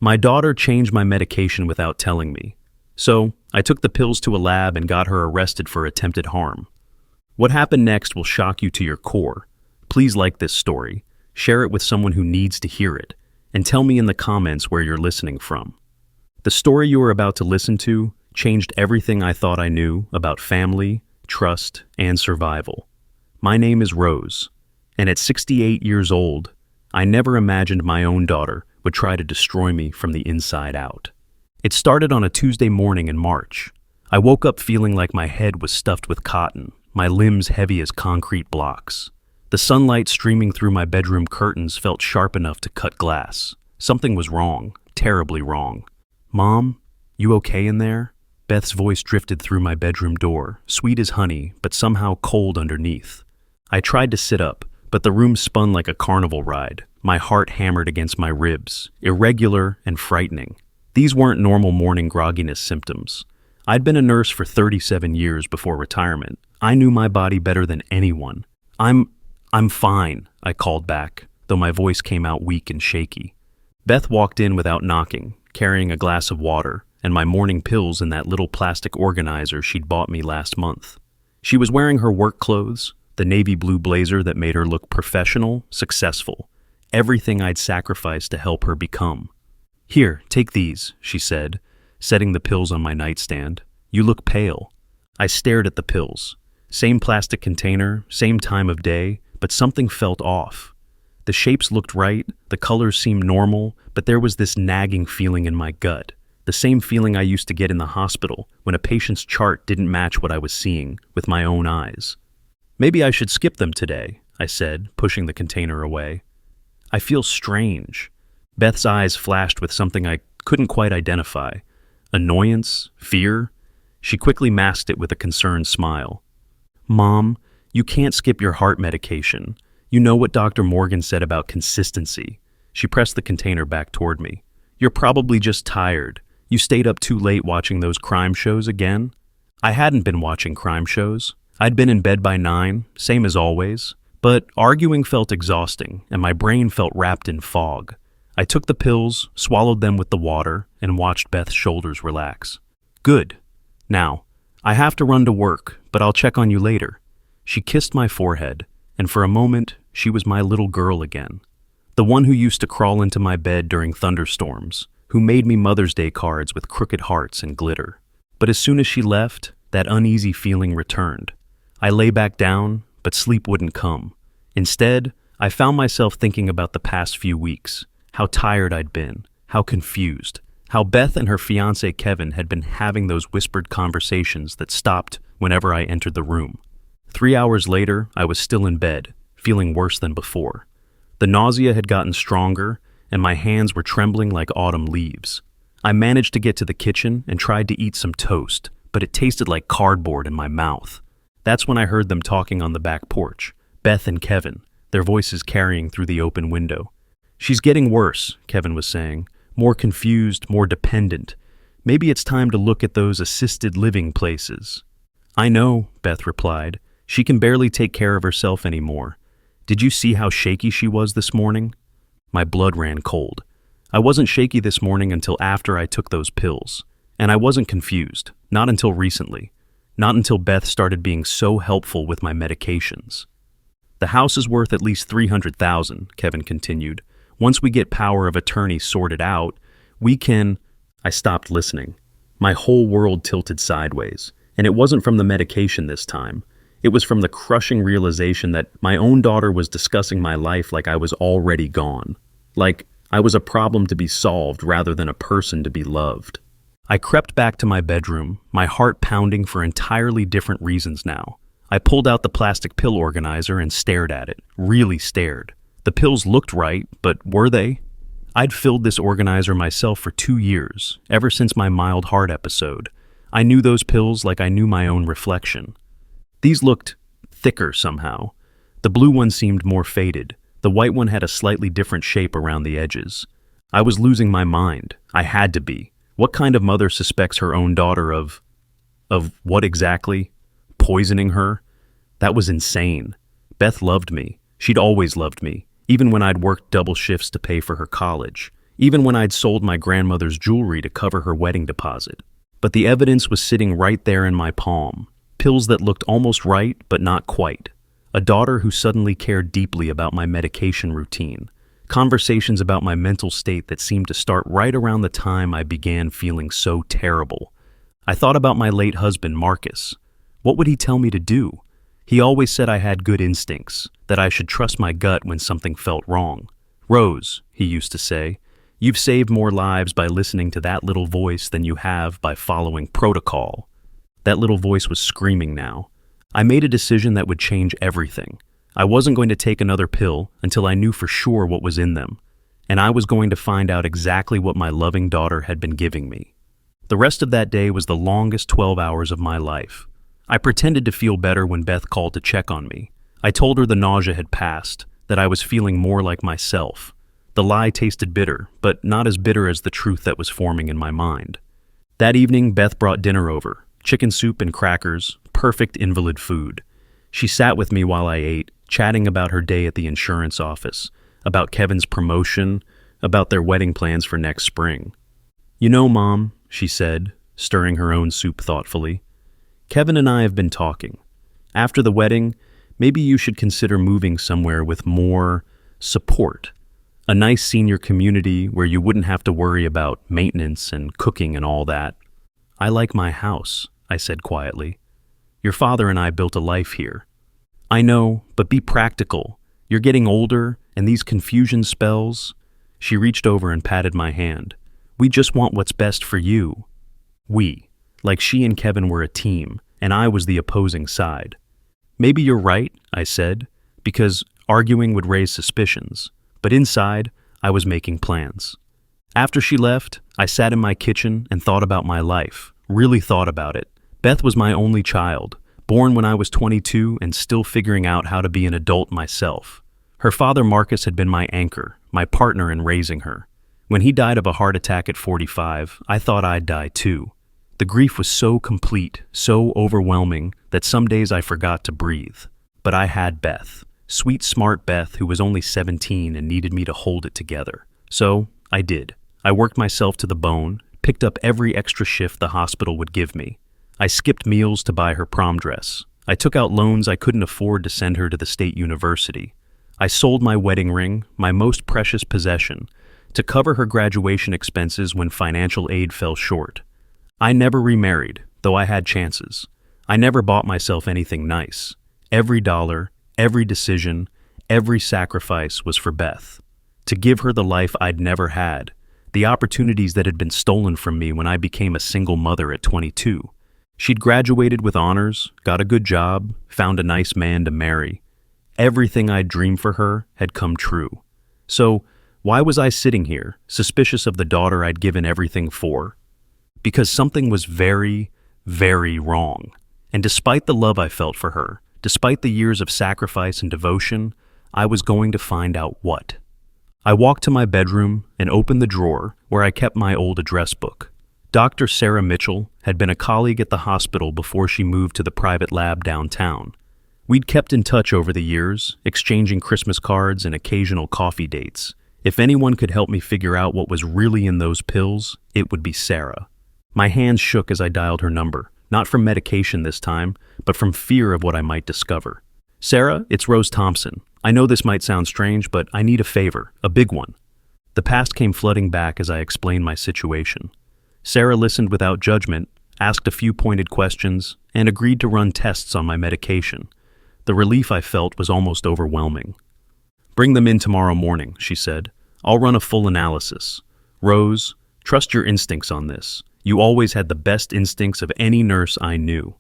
My daughter changed my medication without telling me. So, I took the pills to a lab and got her arrested for attempted harm. What happened next will shock you to your core. Please like this story, share it with someone who needs to hear it, and tell me in the comments where you're listening from. The story you are about to listen to changed everything I thought I knew about family, trust, and survival. My name is Rose, and at 68 years old, I never imagined my own daughter would try to destroy me from the inside out. It started on a Tuesday morning in March. I woke up feeling like my head was stuffed with cotton, my limbs heavy as concrete blocks. The sunlight streaming through my bedroom curtains felt sharp enough to cut glass. Something was wrong, terribly wrong. "Mom, you okay in there?" Beth's voice drifted through my bedroom door, sweet as honey, but somehow cold underneath. I tried to sit up, but the room spun like a carnival ride. My heart hammered against my ribs, irregular and frightening. These weren't normal morning grogginess symptoms. I'd been a nurse for 37 years before retirement. I knew my body better than anyone. I'm fine," I called back, though my voice came out weak and shaky. Beth walked in without knocking, carrying a glass of water and my morning pills in that little plastic organizer she'd bought me last month. She was wearing her work clothes, the navy blue blazer that made her look professional, successful, everything I'd sacrificed to help her become. "Here, take these," she said, setting the pills on my nightstand. "You look pale." I stared at the pills. Same plastic container, same time of day, but something felt off. The shapes looked right, the colors seemed normal, but there was this nagging feeling in my gut, the same feeling I used to get in the hospital when a patient's chart didn't match what I was seeing with my own eyes. "Maybe I should skip them today," I said, pushing the container away. "I feel strange." Beth's eyes flashed with something I couldn't quite identify. Annoyance? Fear? She quickly masked it with a concerned smile. "Mom, you can't skip your heart medication. You know what Dr. Morgan said about consistency." She pressed the container back toward me. "You're probably just tired. You stayed up too late watching those crime shows again?" I hadn't been watching crime shows. I'd been in bed by 9, same as always. But arguing felt exhausting, and my brain felt wrapped in fog. I took the pills, swallowed them with the water, and watched Beth's shoulders relax. "Good. Now, I have to run to work, but I'll check on you later." She kissed my forehead, and for a moment, she was my little girl again. The one who used to crawl into my bed during thunderstorms, who made me Mother's Day cards with crooked hearts and glitter. But as soon as she left, that uneasy feeling returned. I lay back down, but sleep wouldn't come. Instead, I found myself thinking about the past few weeks, how tired I'd been, how confused, how Beth and her fiancé Kevin had been having those whispered conversations that stopped whenever I entered the room. 3 hours later, I was still in bed, feeling worse than before. The nausea had gotten stronger, and my hands were trembling like autumn leaves. I managed to get to the kitchen and tried to eat some toast, but it tasted like cardboard in my mouth. That's when I heard them talking on the back porch, Beth and Kevin, their voices carrying through the open window. "She's getting worse," Kevin was saying, "more confused, more dependent. Maybe it's time to look at those assisted living places." "I know," Beth replied. "She can barely take care of herself anymore. Did you see how shaky she was this morning?" My blood ran cold. I wasn't shaky this morning until after I took those pills. And I wasn't confused, not until recently. Not until Beth started being so helpful with my medications. "The house is worth at least $300,000, Kevin continued. "Once we get power of attorney sorted out, we can—" I stopped listening. My whole world tilted sideways, and it wasn't from the medication this time. It was from the crushing realization that my own daughter was discussing my life like I was already gone. Like I was a problem to be solved rather than a person to be loved. I crept back to my bedroom, my heart pounding for entirely different reasons now. I pulled out the plastic pill organizer and stared at it, really stared. The pills looked right, but were they? I'd filled this organizer myself for 2 years, ever since my mild heart episode. I knew those pills like I knew my own reflection. These looked thicker somehow. The blue one seemed more faded. The white one had a slightly different shape around the edges. I was losing my mind. I had to be. What kind of mother suspects her own daughter of what exactly? Poisoning her? That was insane. Beth loved me. She'd always loved me, even when I'd worked double shifts to pay for her college, even when I'd sold my grandmother's jewelry to cover her wedding deposit. But the evidence was sitting right there in my palm. Pills that looked almost right, but not quite. A daughter who suddenly cared deeply about my medication routine. Conversations about my mental state that seemed to start right around the time I began feeling so terrible. I thought about my late husband, Marcus. What would he tell me to do? He always said I had good instincts, that I should trust my gut when something felt wrong. Rose, he used to say, you've saved more lives by listening to that little voice than you have by following protocol. That little voice was screaming now. I made a decision that would change everything. I wasn't going to take another pill until I knew for sure what was in them, and I was going to find out exactly what my loving daughter had been giving me. The rest of that day was the longest 12 hours of my life. I pretended to feel better when Beth called to check on me. I told her the nausea had passed, that I was feeling more like myself. The lie tasted bitter, but not as bitter as the truth that was forming in my mind. That evening, Beth brought dinner over, chicken soup and crackers, perfect invalid food. She sat with me while I ate, chatting about her day at the insurance office, about Kevin's promotion, about their wedding plans for next spring. You know, Mom, she said, stirring her own soup thoughtfully, Kevin and I have been talking. After the wedding, maybe you should consider moving somewhere with more support. A nice senior community where you wouldn't have to worry about maintenance and cooking and all that. I like my house, I said quietly. Your father and I built a life here. I know, but be practical. You're getting older, and these confusion spells. She reached over and patted my hand. We just want what's best for you. We. Like she and Kevin were a team, and I was the opposing side. Maybe you're right, I said, because arguing would raise suspicions. But inside, I was making plans. After she left, I sat in my kitchen and thought about my life, really thought about it. Beth was my only child, born when I was 22 and still figuring out how to be an adult myself. Her father, Marcus, had been my anchor, my partner in raising her. When he died of a heart attack at 45, I thought I'd die too. The grief was so complete, so overwhelming, that some days I forgot to breathe. But I had Beth, sweet, smart Beth, who was only 17 and needed me to hold it together. So I did. I worked myself to the bone, picked up every extra shift the hospital would give me. I skipped meals to buy her prom dress. I took out loans I couldn't afford to send her to the state university. I sold my wedding ring, my most precious possession, to cover her graduation expenses when financial aid fell short. I never remarried, though I had chances. I never bought myself anything nice. Every dollar, every decision, every sacrifice was for Beth. To give her the life I'd never had, the opportunities that had been stolen from me when I became a single mother at 22. She'd graduated with honors, got a good job, found a nice man to marry. Everything I'd dreamed for her had come true. So, why was I sitting here, suspicious of the daughter I'd given everything for? Because something was very, very wrong. And despite the love I felt for her, despite the years of sacrifice and devotion, I was going to find out what. I walked to my bedroom and opened the drawer where I kept my old address book. Dr. Sarah Mitchell had been a colleague at the hospital before she moved to the private lab downtown. We'd kept in touch over the years, exchanging Christmas cards and occasional coffee dates. If anyone could help me figure out what was really in those pills, it would be Sarah. My hands shook as I dialed her number, not from medication this time, but from fear of what I might discover. Sarah, it's Rose Thompson. I know this might sound strange, but I need a favor, a big one. The past came flooding back as I explained my situation. Sarah listened without judgment, asked a few pointed questions, and agreed to run tests on my medication. The relief I felt was almost overwhelming. Bring them in tomorrow morning, she said. I'll run a full analysis. Rose, trust your instincts on this. You always had the best instincts of any nurse I knew.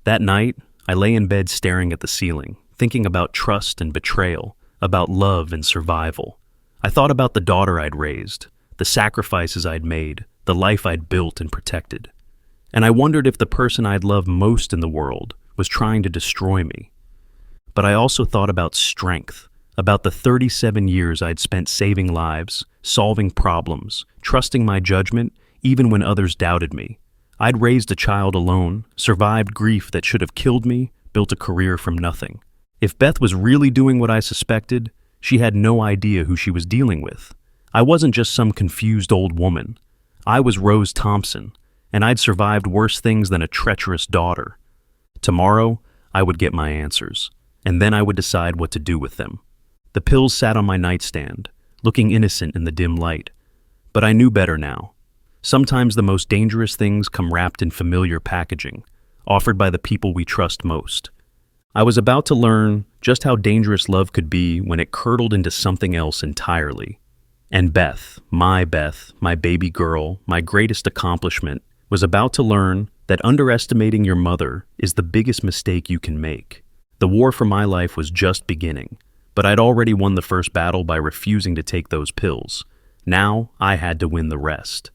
That night, I lay in bed staring at the ceiling, thinking about trust and betrayal, about love and survival. I thought about the daughter I'd raised, the sacrifices I'd made, the life I'd built and protected. And I wondered if the person I'd loved most in the world was trying to destroy me. But I also thought about strength, about the 37 years I'd spent saving lives, solving problems, trusting my judgment, even when others doubted me. I'd raised a child alone, survived grief that should have killed me, built a career from nothing. If Beth was really doing what I suspected, she had no idea who she was dealing with. I wasn't just some confused old woman. I was Rose Thompson, and I'd survived worse things than a treacherous daughter. Tomorrow, I would get my answers, and then I would decide what to do with them. The pills sat on my nightstand, looking innocent in the dim light. But I knew better now. Sometimes the most dangerous things come wrapped in familiar packaging, offered by the people we trust most. I was about to learn just how dangerous love could be when it curdled into something else entirely. And Beth, my baby girl, my greatest accomplishment, was about to learn that underestimating your mother is the biggest mistake you can make. The war for my life was just beginning, but I'd already won the first battle by refusing to take those pills. Now I had to win the rest.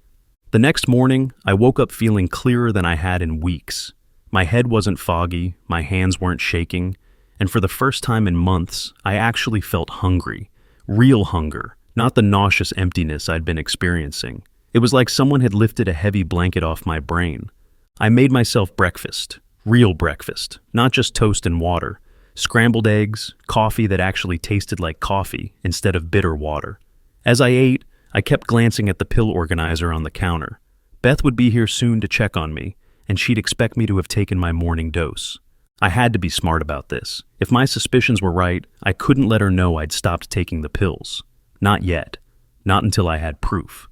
The next morning, I woke up feeling clearer than I had in weeks. My head wasn't foggy, my hands weren't shaking, and for the first time in months, I actually felt hungry. Real hunger, not the nauseous emptiness I'd been experiencing. It was like someone had lifted a heavy blanket off my brain. I made myself breakfast, real breakfast, not just toast and water. Scrambled eggs, coffee that actually tasted like coffee instead of bitter water. As I ate, I kept glancing at the pill organizer on the counter. Beth would be here soon to check on me, and she'd expect me to have taken my morning dose. I had to be smart about this. If my suspicions were right, I couldn't let her know I'd stopped taking the pills. Not yet. Not until I had proof.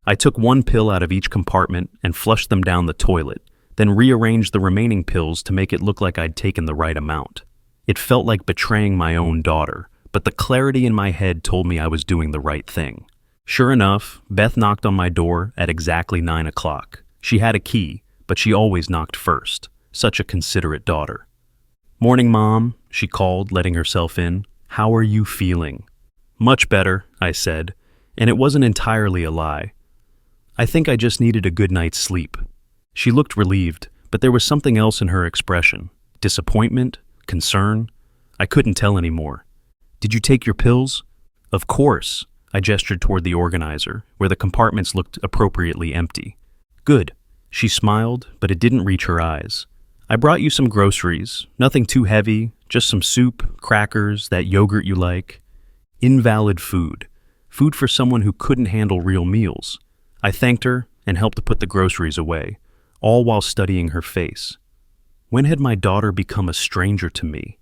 I took one pill out of each compartment and flushed them down the toilet, then rearranged the remaining pills to make it look like I'd taken the right amount. It felt like betraying my own daughter, but the clarity in my head told me I was doing the right thing. Sure enough, Beth knocked on my door at exactly 9 o'clock. She had a key, but she always knocked first. Such a considerate daughter. "Morning, Mom," she called, letting herself in. "How are you feeling?" "Much better," I said, and it wasn't entirely a lie. I think I just needed a good night's sleep. She looked relieved, but there was something else in her expression. Disappointment? Concern? I couldn't tell anymore. "Did you take your pills?" "Of course." I gestured toward the organizer, where the compartments looked appropriately empty. "Good." She smiled, but it didn't reach her eyes. "I brought you some groceries. Nothing too heavy, just some soup, crackers, that yogurt you like." Invalid food. Food for someone who couldn't handle real meals. I thanked her and helped to put the groceries away, all while studying her face. When had my daughter become a stranger to me?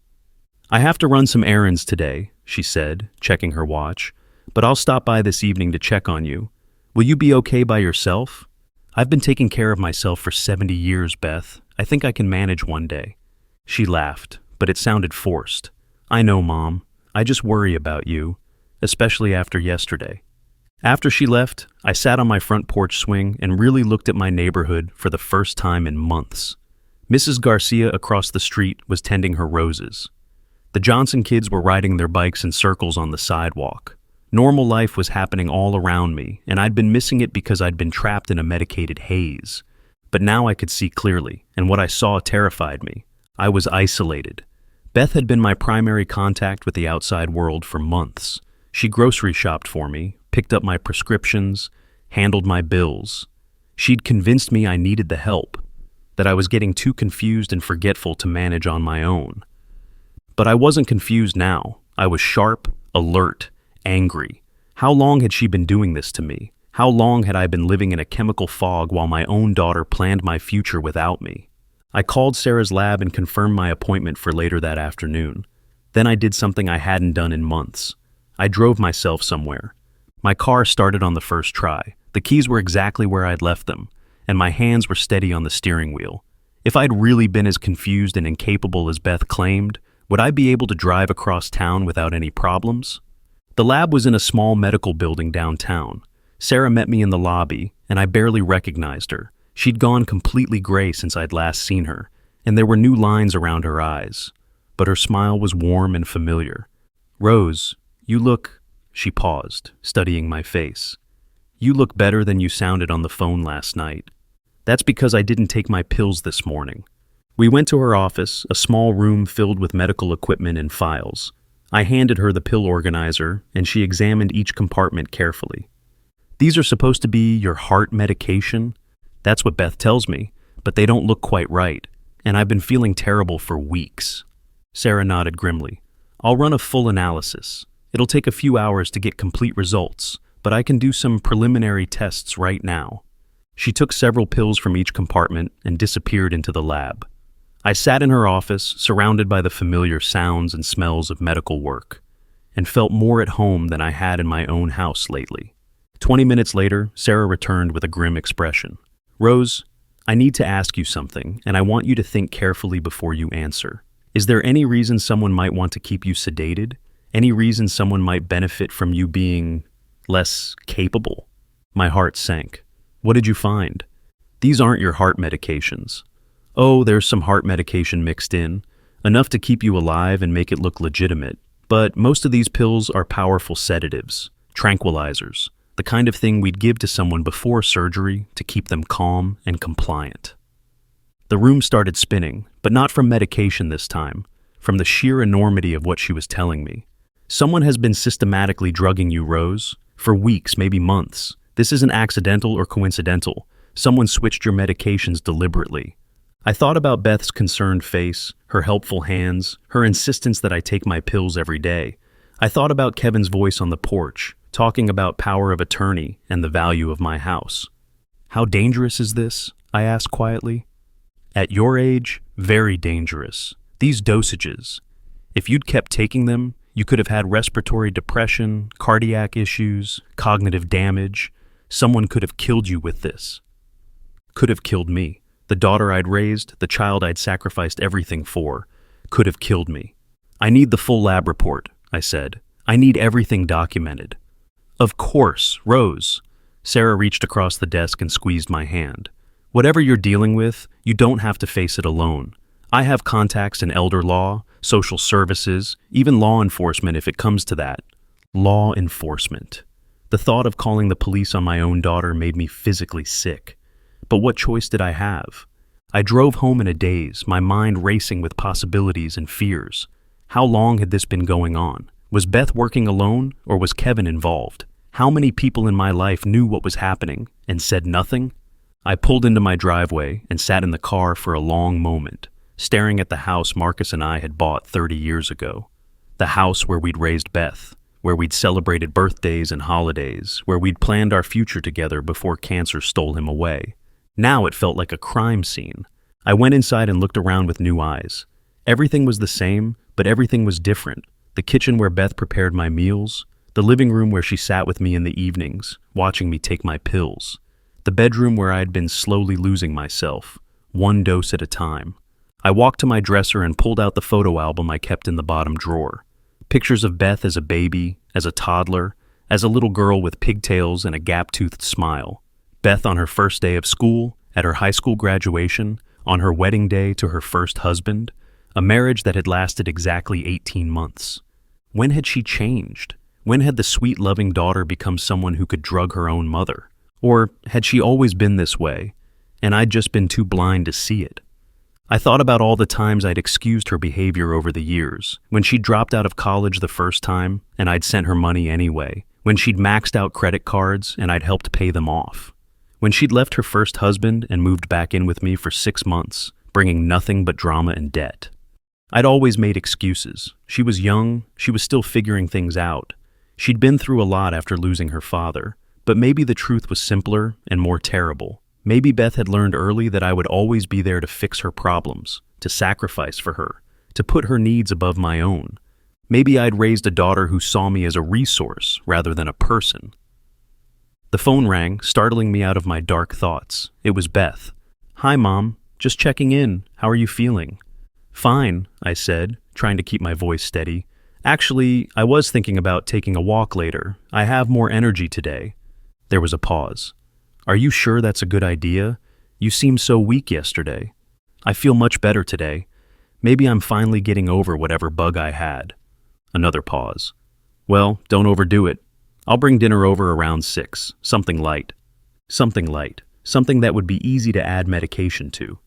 "I have to run some errands today," she said, checking her watch, "but I'll stop by this evening to check on you. Will you be okay by yourself?" "I've been taking care of myself for 70 years, Beth. I think I can manage one day." She laughed, but it sounded forced. "I know, Mom. I just worry about you, especially after yesterday." After she left, I sat on my front porch swing and really looked at my neighborhood for the first time in months. Mrs. Garcia across the street was tending her roses. The Johnson kids were riding their bikes in circles on the sidewalk. Normal life was happening all around me, and I'd been missing it because I'd been trapped in a medicated haze. But now I could see clearly, and what I saw terrified me. I was isolated. Beth had been my primary contact with the outside world for months. She grocery shopped for me, picked up my prescriptions, handled my bills. She'd convinced me I needed the help, that I was getting too confused and forgetful to manage on my own. But I wasn't confused now. I was sharp, alert, angry. How long had she been doing this to me? How long had I been living in a chemical fog while my own daughter planned my future without me? I called Sarah's lab and confirmed my appointment for later that afternoon. Then I did something I hadn't done in months. I drove myself somewhere. My car started on the first try. The keys were exactly where I'd left them, and my hands were steady on the steering wheel. If I'd really been as confused and incapable as Beth claimed, would I be able to drive across town without any problems? The lab was in a small medical building downtown. Sarah met me in the lobby, and I barely recognized her. She'd gone completely gray since I'd last seen her, and there were new lines around her eyes. But her smile was warm and familiar. "Rose, you look..." She paused, studying my face. "You look better than you sounded on the phone last night." "That's because I didn't take my pills this morning." We went to her office, a small room filled with medical equipment and files. I handed her the pill organizer, and she examined each compartment carefully. "These are supposed to be your heart medication?" "That's what Beth tells me, but they don't look quite right, and I've been feeling terrible for weeks." Sarah nodded grimly. "I'll run a full analysis. It'll take a few hours to get complete results, but I can do some preliminary tests right now." She took several pills from each compartment and disappeared into the lab. I sat in her office, surrounded by the familiar sounds and smells of medical work, and felt more at home than I had in my own house lately. 20 minutes later, Sarah returned with a grim expression. "Rose, I need to ask you something, and I want you to think carefully before you answer. Is there any reason someone might want to keep you sedated? Any reason someone might benefit from you being less capable?" My heart sank. "What did you find?" "These aren't your heart medications." "Oh, there's some heart medication mixed in, enough to keep you alive and make it look legitimate. But most of these pills are powerful sedatives, tranquilizers, the kind of thing we'd give to someone before surgery to keep them calm and compliant." The room started spinning, but not from medication this time, from the sheer enormity of what she was telling me. "Someone has been systematically drugging you, Rose, for weeks, maybe months. This isn't accidental or coincidental. Someone switched your medications deliberately." I thought about Beth's concerned face, her helpful hands, her insistence that I take my pills every day. I thought about Kevin's voice on the porch, talking about power of attorney and the value of my house. "How dangerous is this?" I asked quietly. "At your age, very dangerous. These dosages. If you'd kept taking them, you could have had respiratory depression, cardiac issues, cognitive damage. Someone could have killed you with this. Could have killed me. The daughter I'd raised, the child I'd sacrificed everything for, could have killed me. I need the full lab report," I said. "I need everything documented." "Of course, Rose." Sarah reached across the desk and squeezed my hand. "Whatever you're dealing with, you don't have to face it alone. I have contacts in elder law, social services, even law enforcement if it comes to that." Law enforcement. The thought of calling the police on my own daughter made me physically sick. But what choice did I have? I drove home in a daze, my mind racing with possibilities and fears. How long had this been going on? Was Beth working alone, or was Kevin involved? How many people in my life knew what was happening and said nothing? I pulled into my driveway and sat in the car for a long moment, staring at the house Marcus and I had bought 30 years ago. The house where we'd raised Beth, where we'd celebrated birthdays and holidays, where we'd planned our future together before cancer stole him away. Now it felt like a crime scene. I went inside and looked around with new eyes. Everything was the same, but everything was different. The kitchen where Beth prepared my meals, the living room where she sat with me in the evenings, watching me take my pills, the bedroom where I had been slowly losing myself, one dose at a time. I walked to my dresser and pulled out the photo album I kept in the bottom drawer. Pictures of Beth as a baby, as a toddler, as a little girl with pigtails and a gap-toothed smile. Beth on her first day of school, at her high school graduation, on her wedding day to her first husband, a marriage that had lasted exactly 18 months. When had she changed? When had the sweet, loving daughter become someone who could drug her own mother? Or had she always been this way, and I'd just been too blind to see it? I thought about all the times I'd excused her behavior over the years, when she'd dropped out of college the first time, and I'd sent her money anyway, when she'd maxed out credit cards, and I'd helped pay them off. When she'd left her first husband and moved back in with me for 6 months, bringing nothing but drama and debt. I'd always made excuses. She was young, she was still figuring things out. She'd been through a lot after losing her father, but maybe the truth was simpler and more terrible. Maybe Beth had learned early that I would always be there to fix her problems, to sacrifice for her, to put her needs above my own. Maybe I'd raised a daughter who saw me as a resource rather than a person. The phone rang, startling me out of my dark thoughts. It was Beth. "Hi, Mom. Just checking in. How are you feeling?" "Fine," I said, trying to keep my voice steady. "Actually, I was thinking about taking a walk later. I have more energy today." There was a pause. "Are you sure that's a good idea? You seemed so weak yesterday." "I feel much better today. Maybe I'm finally getting over whatever bug I had." Another pause. "Well, don't overdo it. I'll bring dinner over around 6, something light." Something light. Something that would be easy to add medication to.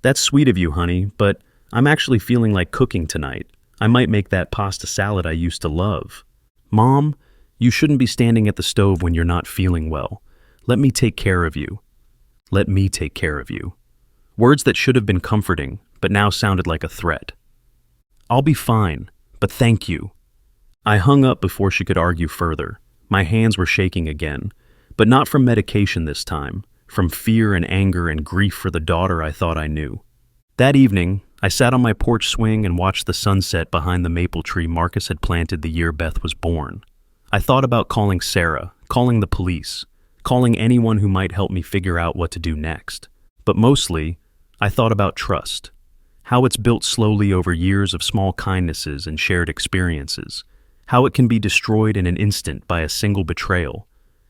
"That's sweet of you, honey, but I'm actually feeling like cooking tonight. I might make that pasta salad I used to love." "Mom, you shouldn't be standing at the stove when you're not feeling well. Let me take care of you." Let me take care of you. Words that should have been comforting, but now sounded like a threat. "I'll be fine, but thank you." I hung up before she could argue further. My hands were shaking again, but not from medication this time, from fear and anger and grief for the daughter I thought I knew. That evening, I sat on my porch swing and watched the sunset behind the maple tree Marcus had planted the year Beth was born. I thought about calling Sarah, calling the police, calling anyone who might help me figure out what to do next. But mostly, I thought about trust, how it's built slowly over years of small kindnesses and shared experiences, how it can be destroyed in an instant by a single betrayal,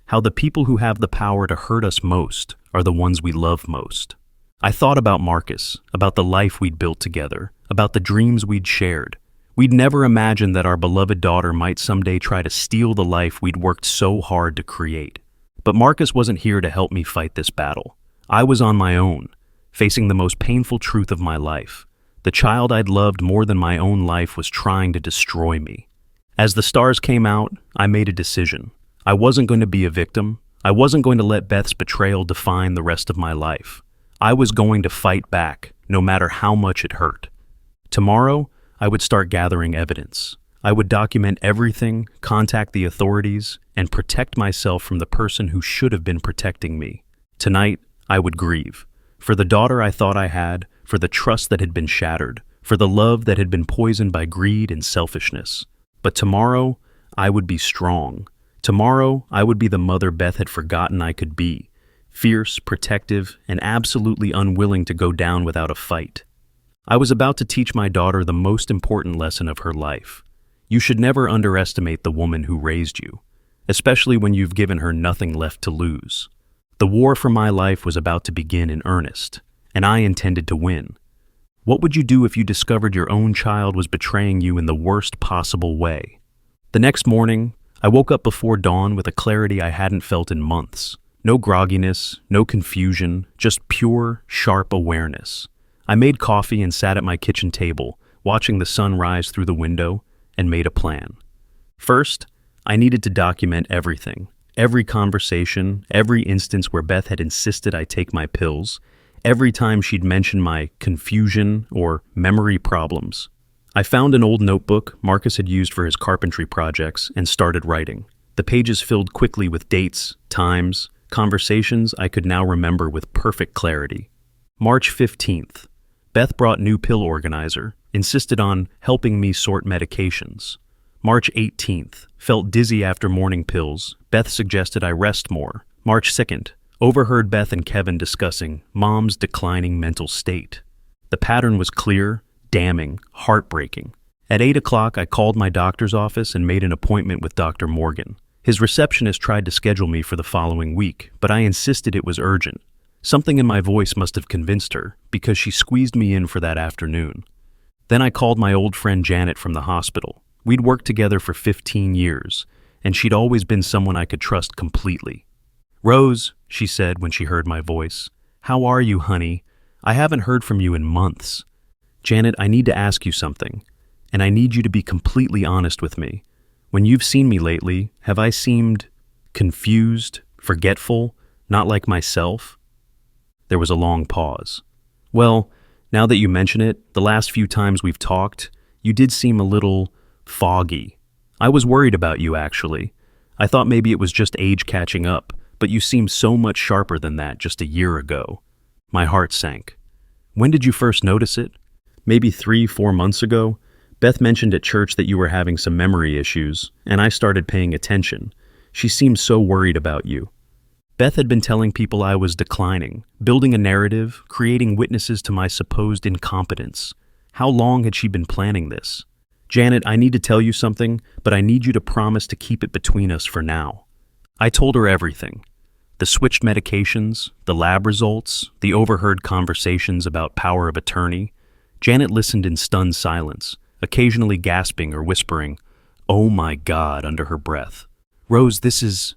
how the people who have the power to hurt us most are the ones we love most. I thought about Marcus, about the life we'd built together, about the dreams we'd shared. We'd never imagined that our beloved daughter might someday try to steal the life we'd worked so hard to create. But Marcus wasn't here to help me fight this battle. I was on my own, facing the most painful truth of my life. The child I'd loved more than my own life was trying to destroy me. As the stars came out, I made a decision. I wasn't going to be a victim. I wasn't going to let Beth's betrayal define the rest of my life. I was going to fight back, no matter how much it hurt. Tomorrow, I would start gathering evidence. I would document everything, contact the authorities, and protect myself from the person who should have been protecting me. Tonight, I would grieve. For the daughter I thought I had, for the trust that had been shattered, for the love that had been poisoned by greed and selfishness. But tomorrow, I would be strong. Tomorrow, I would be the mother Beth had forgotten I could be. Fierce, protective, and absolutely unwilling to go down without a fight. I was about to teach my daughter the most important lesson of her life. You should never underestimate the woman who raised you, especially when you've given her nothing left to lose. The war for my life was about to begin in earnest, and I intended to win. What would you do if you discovered your own child was betraying you in the worst possible way? The next morning, I woke up before dawn with a clarity I hadn't felt in months. No grogginess, no confusion, just pure, sharp awareness. I made coffee and sat at my kitchen table, watching the sun rise through the window, and made a plan. First, I needed to document everything. Every conversation, every instance where Beth had insisted I take my pills, every time she'd mentioned my confusion or memory problems. I found an old notebook Marcus had used for his carpentry projects and started writing. The pages filled quickly with dates, times, conversations I could now remember with perfect clarity. March 15th. Beth brought new pill organizer, insisted on helping me sort medications. March 18th. Felt dizzy after morning pills. Beth suggested I rest more. March 2nd. Overheard Beth and Kevin discussing Mom's declining mental state. The pattern was clear, damning, heartbreaking. At 8 o'clock, I called my doctor's office and made an appointment with Dr. Morgan. His receptionist tried to schedule me for the following week, but I insisted it was urgent. Something in my voice must have convinced her, because she squeezed me in for that afternoon. Then I called my old friend Janet from the hospital. We'd worked together for 15 years, and she'd always been someone I could trust completely. "Rose," she said when she heard my voice, "how are you, honey? I haven't heard from you in months. Janet, I need to ask you something, and I need you to be completely honest with me. When you've seen me lately, have I seemed confused, forgetful, not like myself?" There was a long pause. "Well, now that you mention it, the last few times we've talked, you did seem a little foggy. I was worried about you, actually. I thought maybe it was just age catching up, but you seemed so much sharper than that just a year ago." My heart sank. "When did you first notice it?" "Maybe 3-4 months ago. Beth mentioned at church that you were having some memory issues, and I started paying attention. She seemed so worried about you." Beth had been telling people I was declining, building a narrative, creating witnesses to my supposed incompetence. How long had she been planning this? "Janet, I need to tell you something, but I need you to promise to keep it between us for now." I told her everything. The switched medications, the lab results, the overheard conversations about power of attorney. Janet listened in stunned silence, occasionally gasping or whispering, "Oh my God," under her breath. "Rose, this is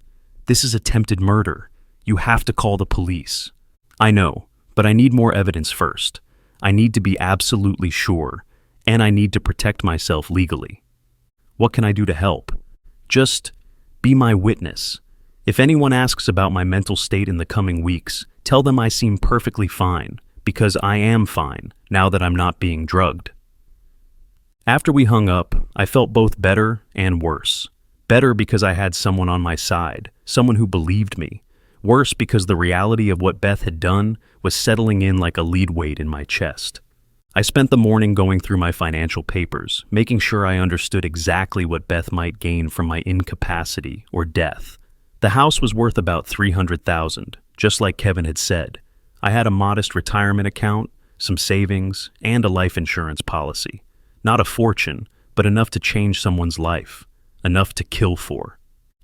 attempted murder. You have to call the police." "I know, but I need more evidence first. I need to be absolutely sure, and I need to protect myself legally." "What can I do to help?" "Just be my witness. If anyone asks about my mental state in the coming weeks, tell them I seem perfectly fine, because I am fine, now that I'm not being drugged." After we hung up, I felt both better and worse. Better because I had someone on my side, someone who believed me. Worse because the reality of what Beth had done was settling in like a lead weight in my chest. I spent the morning going through my financial papers, making sure I understood exactly what Beth might gain from my incapacity or death. The house was worth about $300,000, just like Kevin had said. I had a modest retirement account, some savings, and a life insurance policy. Not a fortune, but enough to change someone's life. Enough to kill for.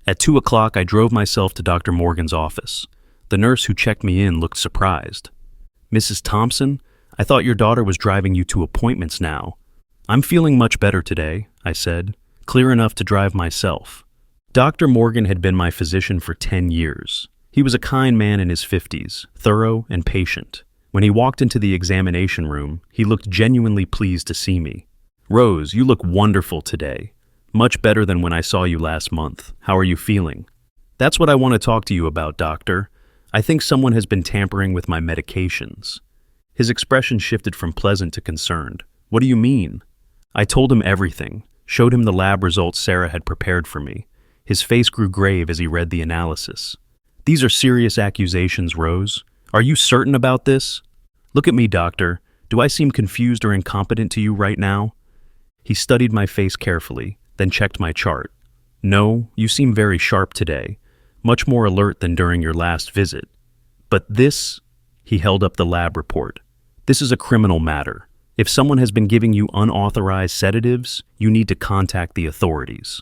At 2 o'clock, I drove myself to Dr. Morgan's office. The nurse who checked me in looked surprised. "Mrs. Thompson, I thought your daughter was driving you to appointments now." "I'm feeling much better today," I said, "clear enough to drive myself." Dr. Morgan had been my physician for 10 years. He was a kind man in his 50s, thorough and patient. When he walked into the examination room, he looked genuinely pleased to see me. "Rose, you look wonderful today. Much better than when I saw you last month. How are you feeling?" "That's what I want to talk to you about, doctor. I think someone has been tampering with my medications." His expression shifted from pleasant to concerned. "What do you mean?" I told him everything, showed him the lab results Sarah had prepared for me. His face grew grave as he read the analysis. "These are serious accusations, Rose. Are you certain about this?" "Look at me, doctor. Do I seem confused or incompetent to you right now?" He studied my face carefully, then checked my chart. "No, you seem very sharp today, much more alert than during your last visit. But this," he held up the lab report, "this is a criminal matter. If someone has been giving you unauthorized sedatives, you need to contact the authorities."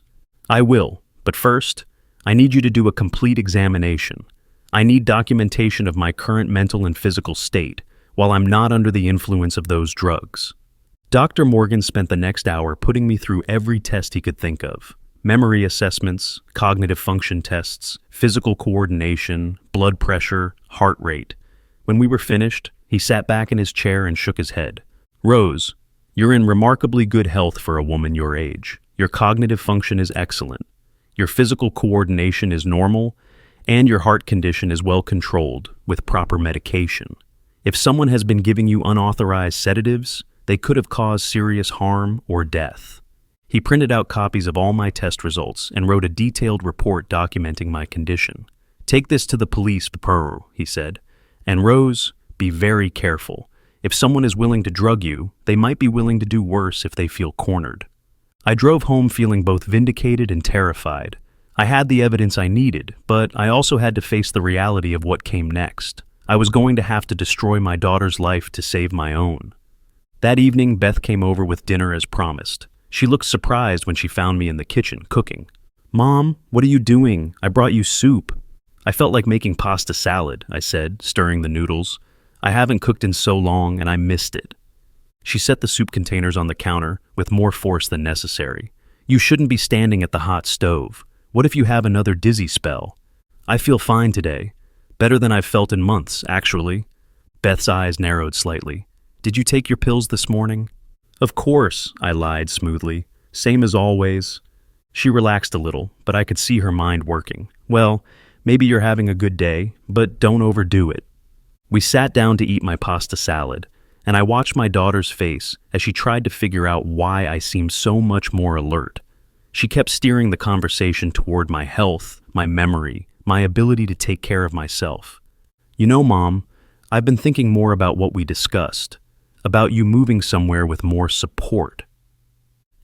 "I will, but first, I need you to do a complete examination. I need documentation of my current mental and physical state while I'm not under the influence of those drugs." Dr. Morgan spent the next hour putting me through every test he could think of. Memory assessments, cognitive function tests, physical coordination, blood pressure, heart rate. When we were finished, he sat back in his chair and shook his head. "Rose, you're in remarkably good health for a woman your age. Your cognitive function is excellent. Your physical coordination is normal, and your heart condition is well controlled with proper medication. If someone has been giving you unauthorized sedatives, they could have caused serious harm or death." He printed out copies of all my test results and wrote a detailed report documenting my condition. "Take this to the police, he said. "And Rose, be very careful. If someone is willing to drug you, they might be willing to do worse if they feel cornered." I drove home feeling both vindicated and terrified. I had the evidence I needed, but I also had to face the reality of what came next. I was going to have to destroy my daughter's life to save my own. That evening, Beth came over with dinner as promised. She looked surprised when she found me in the kitchen, cooking. "Mom, what are you doing? I brought you soup." "I felt like making pasta salad," I said, stirring the noodles. "I haven't cooked in so long, and I missed it." She set the soup containers on the counter with more force than necessary. "You shouldn't be standing at the hot stove. What if you have another dizzy spell?" "I feel fine today. Better than I've felt in months, actually." Beth's eyes narrowed slightly. "Did you take your pills this morning?" "Of course," I lied smoothly. "Same as always." She relaxed a little, but I could see her mind working. "Well, maybe you're having a good day, but don't overdo it." We sat down to eat my pasta salad, and I watched my daughter's face as she tried to figure out why I seemed so much more alert. She kept steering the conversation toward my health, my memory, my ability to take care of myself. "You know, Mom, I've been thinking more about what we discussed, about you moving somewhere with more support."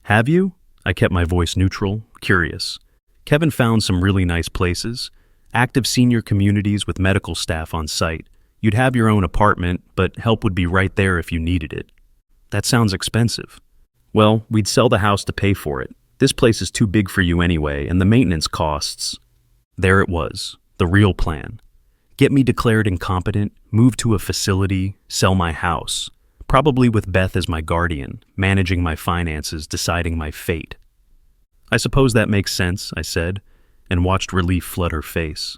"Have you?" I kept my voice neutral, curious. "Kevin found some really nice places, active senior communities with medical staff on site. You'd have your own apartment, but help would be right there if you needed it." "That sounds expensive." "Well, we'd sell the house to pay for it. This place is too big for you anyway, and the maintenance costs." There it was, the real plan. Get me declared incompetent, move to a facility, sell my house. Probably with Beth as my guardian, managing my finances, deciding my fate. "I suppose that makes sense," I said, and watched relief flood her face.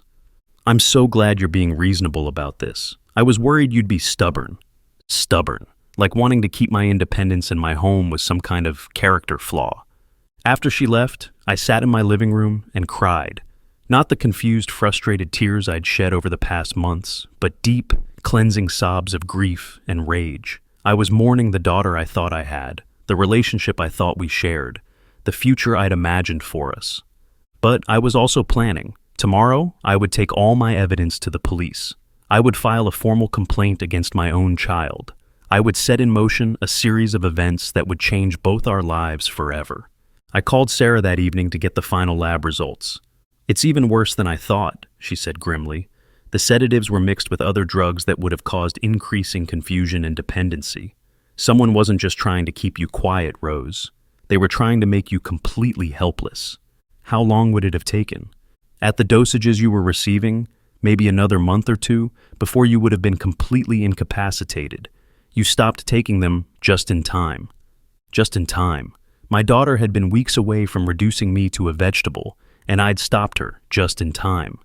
"I'm so glad you're being reasonable about this. I was worried you'd be stubborn. Stubborn, like wanting to keep my independence in my home was some kind of character flaw." After she left, I sat in my living room and cried. Not the confused, frustrated tears I'd shed over the past months, but deep, cleansing sobs of grief and rage. I was mourning the daughter I thought I had, the relationship I thought we shared, the future I'd imagined for us. But I was also planning. Tomorrow, I would take all my evidence to the police. I would file a formal complaint against my own child. I would set in motion a series of events that would change both our lives forever. I called Sarah that evening to get the final lab results. "It's even worse than I thought," she said grimly. "The sedatives were mixed with other drugs that would have caused increasing confusion and dependency. Someone wasn't just trying to keep you quiet, Rose. They were trying to make you completely helpless. How long would it have taken? At the dosages you were receiving, maybe another month or two before you would have been completely incapacitated. You stopped taking them just in time. Just in time. My daughter had been weeks away from reducing me to a vegetable, and I'd stopped her just in time.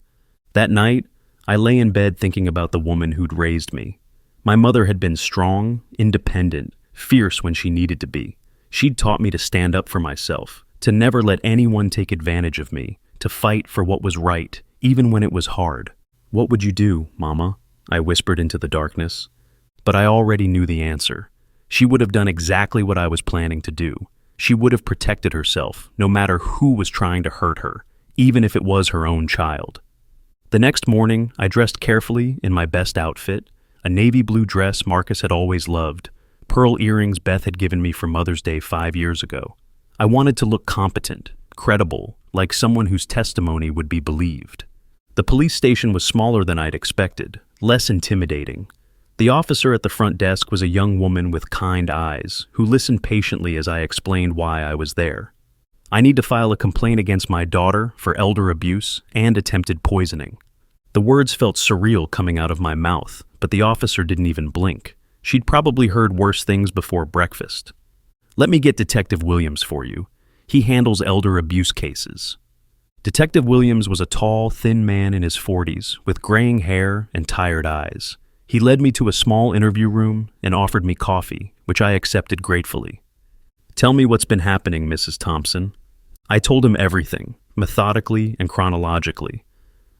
That night, I lay in bed thinking about the woman who'd raised me. My mother had been strong, independent, fierce when she needed to be. She'd taught me to stand up for myself, to never let anyone take advantage of me, to fight for what was right, even when it was hard. "What would you do, Mama?" I whispered into the darkness. But I already knew the answer. She would have done exactly what I was planning to do. She would have protected herself, no matter who was trying to hurt her, even if it was her own child. The next morning, I dressed carefully in my best outfit, a navy blue dress Marcus had always loved, pearl earrings Beth had given me for Mother's Day 5 years ago. I wanted to look competent, credible, like someone whose testimony would be believed. The police station was smaller than I'd expected, less intimidating. The officer at the front desk was a young woman with kind eyes, who listened patiently as I explained why I was there. "I need to file a complaint against my daughter for elder abuse and attempted poisoning." The words felt surreal coming out of my mouth, but the officer didn't even blink. She'd probably heard worse things before breakfast. "Let me get Detective Williams for you. He handles elder abuse cases." Detective Williams was a tall, thin man in his 40s, with graying hair and tired eyes. He led me to a small interview room and offered me coffee, which I accepted gratefully. "Tell me what's been happening, Mrs. Thompson." I told him everything, methodically and chronologically.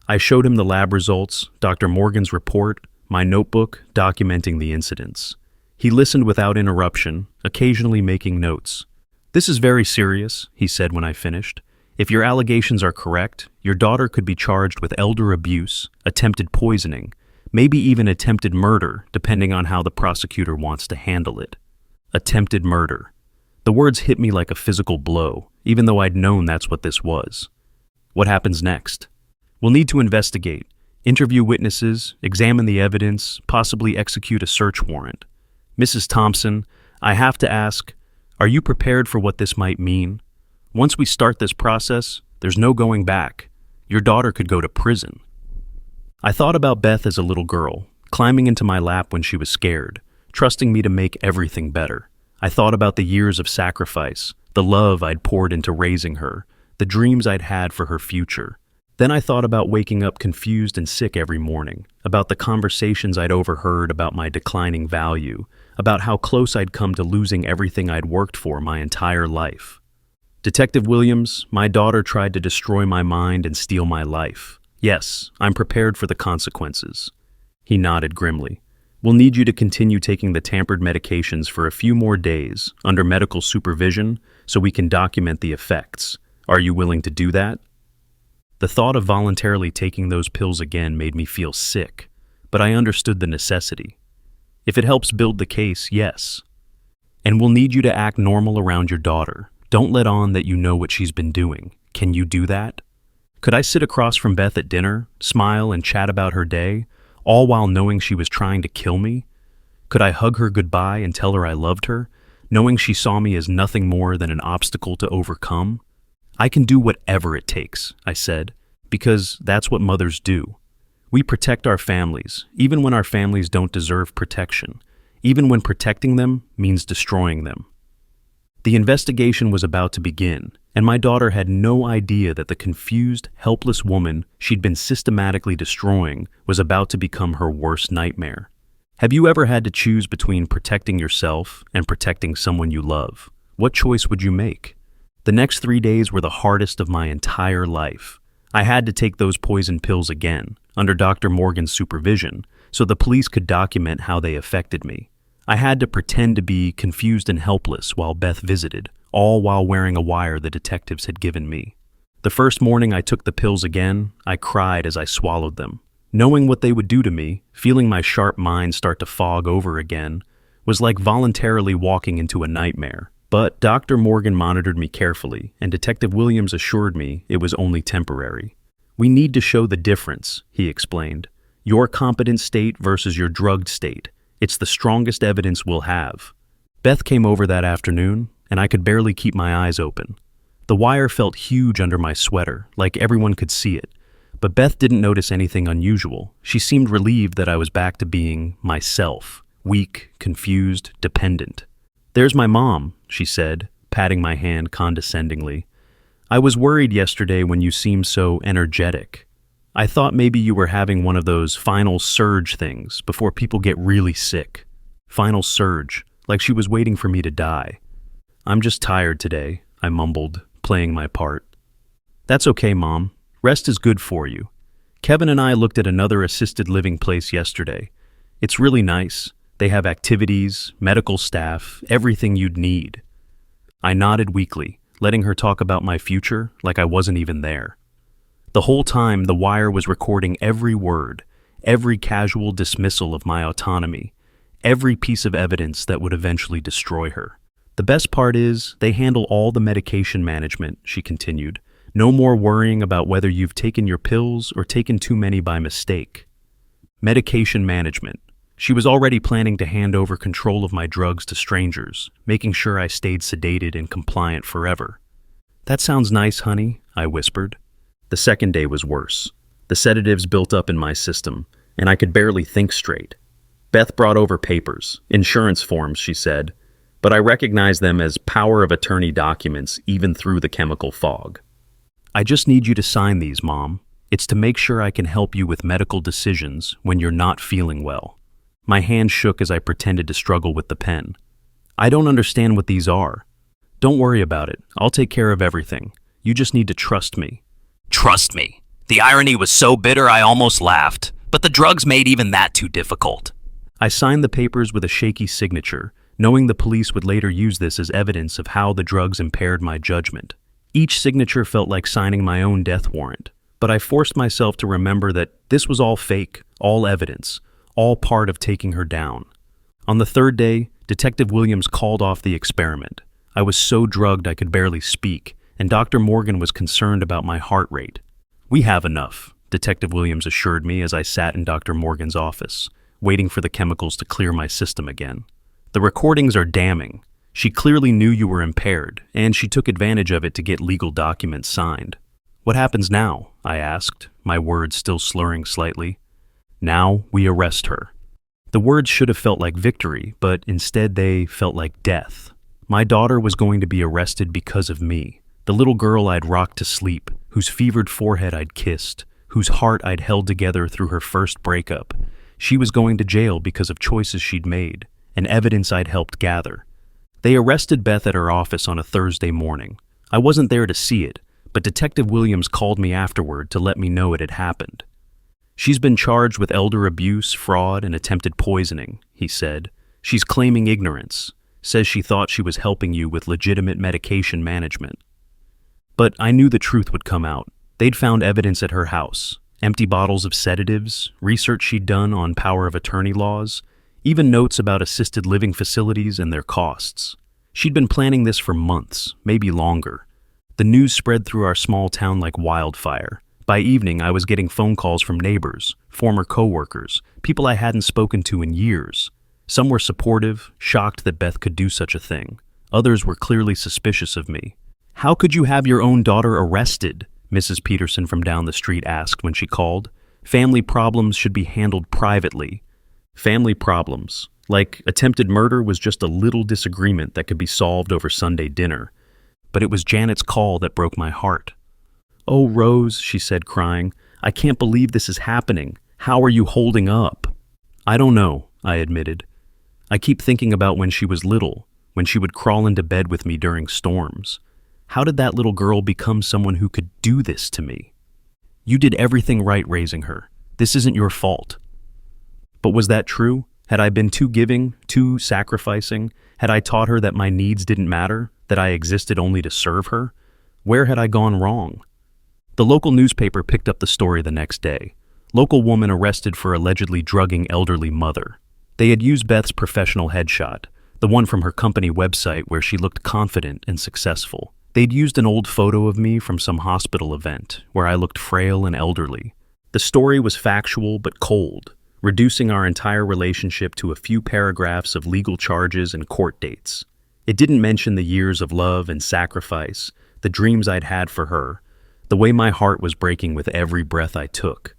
I showed him the lab results, Dr. Morgan's report, my notebook documenting the incidents. He listened without interruption, occasionally making notes. "This is very serious," he said when I finished. "If your allegations are correct, your daughter could be charged with elder abuse, attempted poisoning, maybe even attempted murder, depending on how the prosecutor wants to handle it." Attempted murder. The words hit me like a physical blow, even though I'd known that's what this was. What happens next? We'll need to investigate, interview witnesses, examine the evidence, possibly execute a search warrant. Mrs. Thompson, I have to ask, are you prepared for what this might mean? Once we start this process, there's no going back. Your daughter could go to prison. I thought about Beth as a little girl, climbing into my lap when she was scared, trusting me to make everything better. I thought about the years of sacrifice, the love I'd poured into raising her, the dreams I'd had for her future. Then I thought about waking up confused and sick every morning, about the conversations I'd overheard about my declining value, about how close I'd come to losing everything I'd worked for my entire life. Detective Williams, my daughter tried to destroy my mind and steal my life. Yes, I'm prepared for the consequences. He nodded grimly. We'll need you to continue taking the tampered medications for a few more days, under medical supervision, so we can document the effects. Are you willing to do that? The thought of voluntarily taking those pills again made me feel sick, but I understood the necessity. If it helps build the case, yes. And we'll need you to act normal around your daughter. Don't let on that you know what she's been doing. Can you do that? Could I sit across from Beth at dinner, smile and chat about her day, all while knowing she was trying to kill me? Could I hug her goodbye and tell her I loved her, knowing she saw me as nothing more than an obstacle to overcome? I can do whatever it takes, I said, because that's what mothers do. We protect our families, even when our families don't deserve protection, even when protecting them means destroying them. The investigation was about to begin, and my daughter had no idea that the confused, helpless woman she'd been systematically destroying was about to become her worst nightmare. Have you ever had to choose between protecting yourself and protecting someone you love? What choice would you make? The next 3 days were the hardest of my entire life. I had to take those poison pills again, under Dr. Morgan's supervision, so the police could document how they affected me. I had to pretend to be confused and helpless while Beth visited, all while wearing a wire the detectives had given me. The first morning I took the pills again, I cried as I swallowed them. Knowing what they would do to me, feeling my sharp mind start to fog over again, was like voluntarily walking into a nightmare. But Dr. Morgan monitored me carefully, and Detective Williams assured me it was only temporary. "We need to show the difference," he explained. "Your competent state versus your drugged state. It's the strongest evidence we'll have." Beth came over that afternoon, and I could barely keep my eyes open. The wire felt huge under my sweater, like everyone could see it. But Beth didn't notice anything unusual. She seemed relieved that I was back to being myself, weak, confused, dependent. "There's my mom," she said, patting my hand condescendingly. "I was worried yesterday when you seemed so energetic. I thought maybe you were having one of those final surge things before people get really sick." Final surge, like she was waiting for me to die. "I'm just tired today," I mumbled, playing my part. "That's okay, Mom. Rest is good for you. Kevin and I looked at another assisted living place yesterday. It's really nice. They have activities, medical staff, everything you'd need." I nodded weakly, letting her talk about my future like I wasn't even there. The whole time, the wire was recording every word, every casual dismissal of my autonomy, every piece of evidence that would eventually destroy her. "The best part is, they handle all the medication management," she continued. "No more worrying about whether you've taken your pills or taken too many by mistake." Medication management. She was already planning to hand over control of my drugs to strangers, making sure I stayed sedated and compliant forever. "That sounds nice, honey," I whispered. The second day was worse. The sedatives built up in my system, and I could barely think straight. Beth brought over papers, insurance forms, she said, but I recognized them as power of attorney documents even through the chemical fog. "I just need you to sign these, Mom. It's to make sure I can help you with medical decisions when you're not feeling well." My hand shook as I pretended to struggle with the pen. "I don't understand what these are." "Don't worry about it. I'll take care of everything. You just need to trust me." Trust me. The irony was so bitter I almost laughed, but the drugs made even that too difficult. I signed the papers with a shaky signature, knowing the police would later use this as evidence of how the drugs impaired my judgment. Each signature felt like signing my own death warrant, but I forced myself to remember that this was all fake, all evidence, all part of taking her down. On the third day, Detective Williams called off the experiment. I was so drugged I could barely speak, and Dr. Morgan was concerned about my heart rate. "We have enough," Detective Williams assured me as I sat in Dr. Morgan's office, waiting for the chemicals to clear my system again. "The recordings are damning. She clearly knew you were impaired, and she took advantage of it to get legal documents signed." "What happens now?" I asked, my words still slurring slightly. "Now we arrest her." The words should have felt like victory, but instead they felt like death. My daughter was going to be arrested because of me, the little girl I'd rocked to sleep, whose fevered forehead I'd kissed, whose heart I'd held together through her first breakup. She was going to jail because of choices she'd made, and evidence I'd helped gather. They arrested Beth at her office on a Thursday morning. I wasn't there to see it, but Detective Williams called me afterward to let me know it had happened. "She's been charged with elder abuse, fraud, and attempted poisoning," he said. "She's claiming ignorance, says she thought she was helping you with legitimate medication management." But I knew the truth would come out. They'd found evidence at her house, empty bottles of sedatives, research she'd done on power of attorney laws, even notes about assisted living facilities and their costs. She'd been planning this for months, maybe longer. The news spread through our small town like wildfire. By evening, I was getting phone calls from neighbors, former coworkers, people I hadn't spoken to in years. Some were supportive, shocked that Beth could do such a thing. Others were clearly suspicious of me. "How could you have your own daughter arrested?" Mrs. Peterson from down the street asked when she called. "Family problems should be handled privately." Family problems, like attempted murder, was just a little disagreement that could be solved over Sunday dinner. But it was Janet's call that broke my heart. "Oh, Rose," she said, crying, "I can't believe this is happening. How are you holding up?" "I don't know," I admitted. "I keep thinking about when she was little, when she would crawl into bed with me during storms. How did that little girl become someone who could do this to me? You did everything right raising her. This isn't your fault." But was that true? Had I been too giving, too sacrificing? Had I taught her that my needs didn't matter, that I existed only to serve her? Where had I gone wrong? The local newspaper picked up the story the next day. Local woman arrested for allegedly drugging elderly mother. They had used Beth's professional headshot, the one from her company website where she looked confident and successful. They'd used an old photo of me from some hospital event where I looked frail and elderly. The story was factual but cold, reducing our entire relationship to a few paragraphs of legal charges and court dates. It didn't mention the years of love and sacrifice, the dreams I'd had for her, the way my heart was breaking with every breath I took.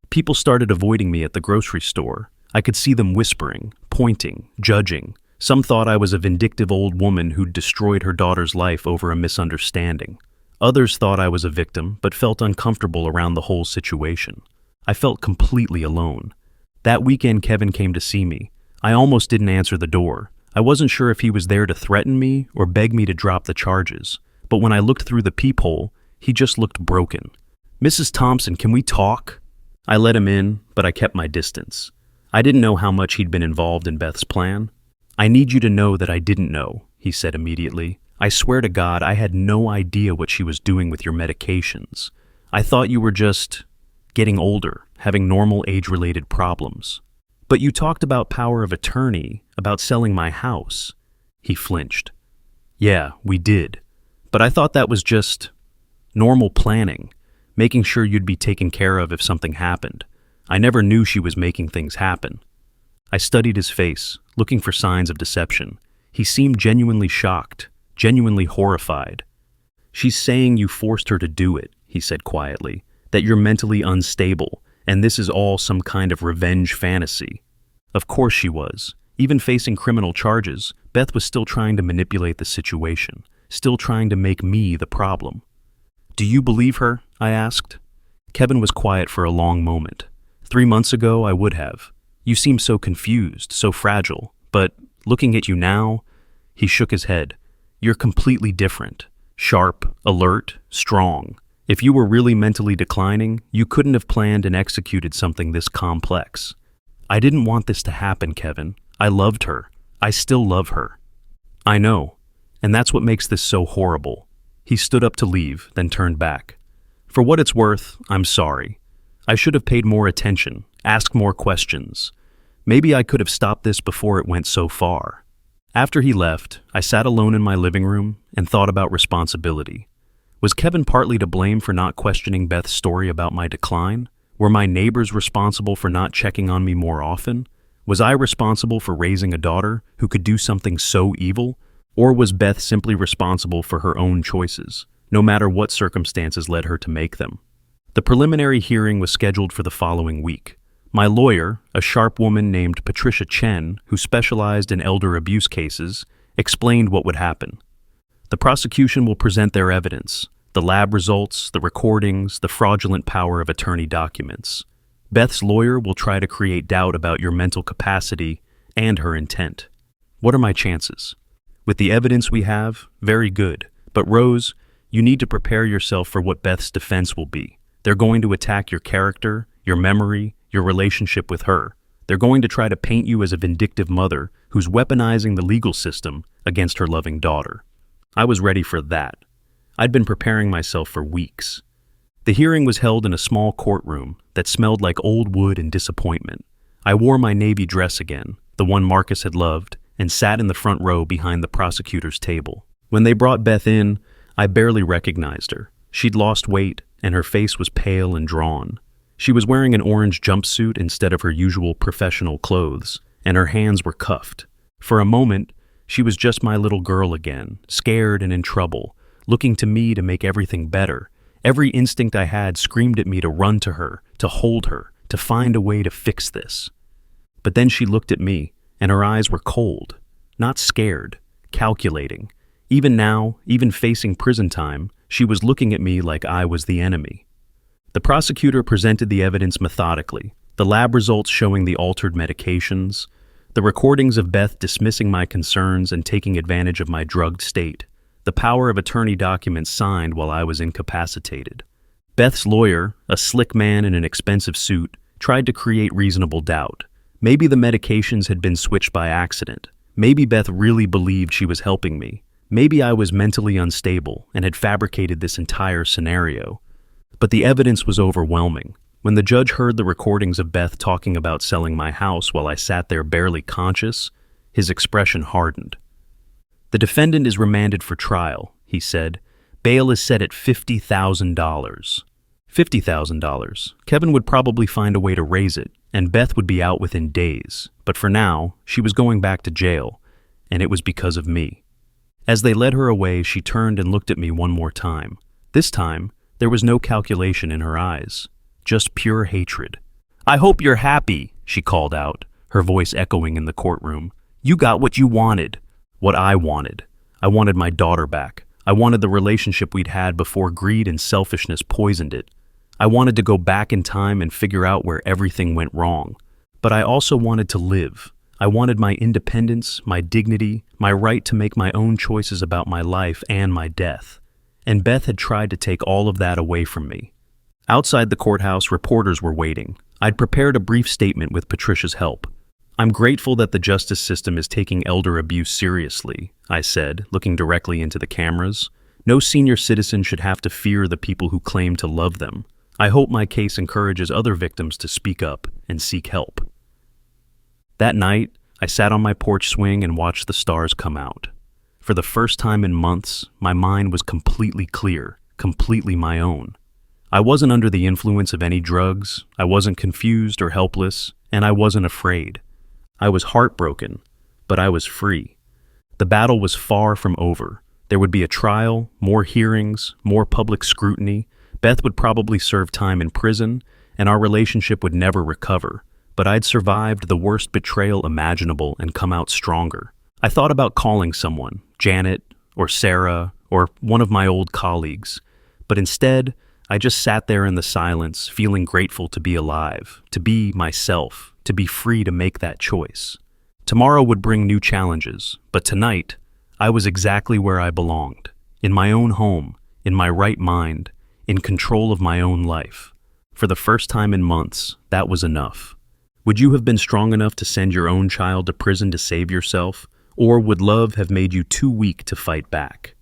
People started avoiding me at the grocery store. I could see them whispering, pointing, judging. Some thought I was a vindictive old woman who'd destroyed her daughter's life over a misunderstanding. Others thought I was a victim, but felt uncomfortable around the whole situation. I felt completely alone. That weekend, Kevin came to see me. I almost didn't answer the door. I wasn't sure if he was there to threaten me or beg me to drop the charges. But when I looked through the peephole, he just looked broken. "Mrs. Thompson, can we talk?" I let him in, but I kept my distance. I didn't know how much he'd been involved in Beth's plan. "I need you to know that I didn't know," he said immediately. "I swear to God, I had no idea what she was doing with your medications. I thought you were just getting older, having normal age-related problems. But you talked about power of attorney, about selling my house." He flinched. "Yeah, we did. But I thought that was just normal planning, making sure you'd be taken care of if something happened. I never knew she was making things happen." I studied his face, looking for signs of deception. He seemed genuinely shocked, genuinely horrified. "She's saying you forced her to do it," he said quietly, "that you're mentally unstable, and this is all some kind of revenge fantasy." Of course she was. Even facing criminal charges, Beth was still trying to manipulate the situation, still trying to make me the problem. "Do you believe her?" I asked. Kevin was quiet for a long moment. 3 months ago, I would have. "You seem so confused, so fragile, but looking at you now," he shook his head. "You're completely different. Sharp, alert, strong. If you were really mentally declining, you couldn't have planned and executed something this complex." "I didn't want this to happen, Kevin. I loved her. I still love her." "I know, and that's what makes this so horrible." He stood up to leave, then turned back. "For what it's worth, I'm sorry. I should have paid more attention, asked more questions. Maybe I could have stopped this before it went so far." After he left, I sat alone in my living room and thought about responsibility. Was Kevin partly to blame for not questioning Beth's story about my decline? Were my neighbors responsible for not checking on me more often? Was I responsible for raising a daughter who could do something so evil? Or was Beth simply responsible for her own choices, no matter what circumstances led her to make them? The preliminary hearing was scheduled for the following week. My lawyer, a sharp woman named Patricia Chen, who specialized in elder abuse cases, explained what would happen. The prosecution will present their evidence, the lab results, the recordings, the fraudulent power of attorney documents. Beth's lawyer will try to create doubt about your mental capacity and her intent. What are my chances? With the evidence we have, very good. But Rose, you need to prepare yourself for what Beth's defense will be. They're going to attack your character, your memory, your relationship with her. They're going to try to paint you as a vindictive mother who's weaponizing the legal system against her loving daughter. I was ready for that. I'd been preparing myself for weeks. The hearing was held in a small courtroom that smelled like old wood and disappointment. I wore my navy dress again, the one Marcus had loved, and sat in the front row behind the prosecutor's table. When they brought Beth in, I barely recognized her. She'd lost weight, and her face was pale and drawn. She was wearing an orange jumpsuit instead of her usual professional clothes, and her hands were cuffed. For a moment, she was just my little girl again, scared and in trouble, looking to me to make everything better. Every instinct I had screamed at me to run to her, to hold her, to find a way to fix this. But then she looked at me, and her eyes were cold, not scared, calculating. Even now, even facing prison time, she was looking at me like I was the enemy. The prosecutor presented the evidence methodically, the lab results showing the altered medications, the recordings of Beth dismissing my concerns and taking advantage of my drugged state, the power of attorney documents signed while I was incapacitated. Beth's lawyer, a slick man in an expensive suit, tried to create reasonable doubt. Maybe the medications had been switched by accident. Maybe Beth really believed she was helping me. Maybe I was mentally unstable and had fabricated this entire scenario. But the evidence was overwhelming. When the judge heard the recordings of Beth talking about selling my house while I sat there barely conscious, his expression hardened. "The defendant is remanded for trial," he said. "Bail is set at $50,000. $50,000. Kevin would probably find a way to raise it, and Beth would be out within days. But for now, she was going back to jail, and it was because of me." As they led her away, she turned and looked at me one more time. This time, there was no calculation in her eyes, just pure hatred. "I hope you're happy," she called out, her voice echoing in the courtroom. "You got what you wanted." What I wanted. I wanted my daughter back. I wanted the relationship we'd had before greed and selfishness poisoned it. I wanted to go back in time and figure out where everything went wrong. But I also wanted to live. I wanted my independence, my dignity, my right to make my own choices about my life and my death. And Beth had tried to take all of that away from me. Outside the courthouse, reporters were waiting. I'd prepared a brief statement with Patricia's help. "I'm grateful that the justice system is taking elder abuse seriously," I said, looking directly into the cameras. "No senior citizen should have to fear the people who claim to love them. I hope my case encourages other victims to speak up and seek help." That night, I sat on my porch swing and watched the stars come out. For the first time in months, my mind was completely clear, completely my own. I wasn't under the influence of any drugs, I wasn't confused or helpless, and I wasn't afraid. I was heartbroken, but I was free. The battle was far from over. There would be a trial, more hearings, more public scrutiny. Beth would probably serve time in prison, and our relationship would never recover. But I'd survived the worst betrayal imaginable and come out stronger. I thought about calling someone, Janet, or Sarah, or one of my old colleagues. But instead, I just sat there in the silence, feeling grateful to be alive, to be myself, to be free to make that choice. Tomorrow would bring new challenges, but tonight, I was exactly where I belonged, in my own home, in my right mind, in control of my own life. For the first time in months, that was enough. Would you have been strong enough to send your own child to prison to save yourself, or would love have made you too weak to fight back?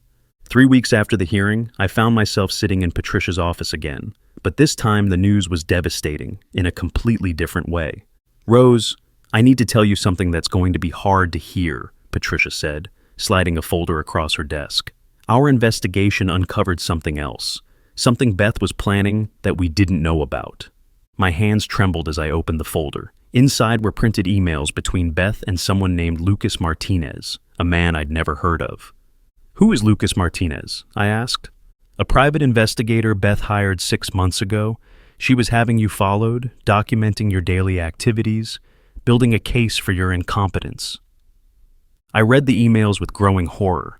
3 weeks after the hearing, I found myself sitting in Patricia's office again, but this time the news was devastating in a completely different way. "Rose, I need to tell you something that's going to be hard to hear," Patricia said, sliding a folder across her desk. "Our investigation uncovered something else, something Beth was planning that we didn't know about." My hands trembled as I opened the folder. Inside were printed emails between Beth and someone named Lucas Martinez, a man I'd never heard of. "Who is Lucas Martinez?" I asked. "A private investigator Beth hired 6 months ago. She was having you followed, documenting your daily activities, building a case for your incompetence." I read the emails with growing horror.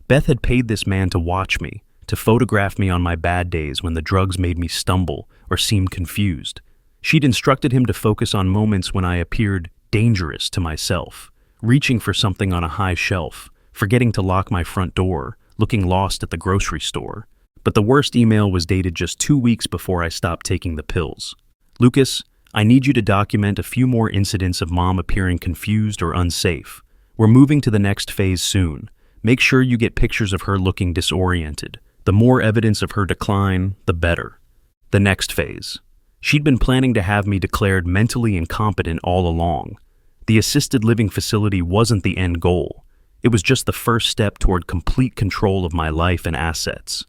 Beth had paid this man to watch me, to photograph me on my bad days when the drugs made me stumble or seemed confused. She'd instructed him to focus on moments when I appeared dangerous to myself, reaching for something on a high shelf, forgetting to lock my front door, looking lost at the grocery store. But the worst email was dated just 2 weeks before I stopped taking the pills. "Lucas, I need you to document a few more incidents of Mom appearing confused or unsafe. We're moving to the next phase soon. Make sure you get pictures of her looking disoriented. The more evidence of her decline, the better." The next phase. She'd been planning to have me declared mentally incompetent all along. The assisted living facility wasn't the end goal. It was just the first step toward complete control of my life and assets.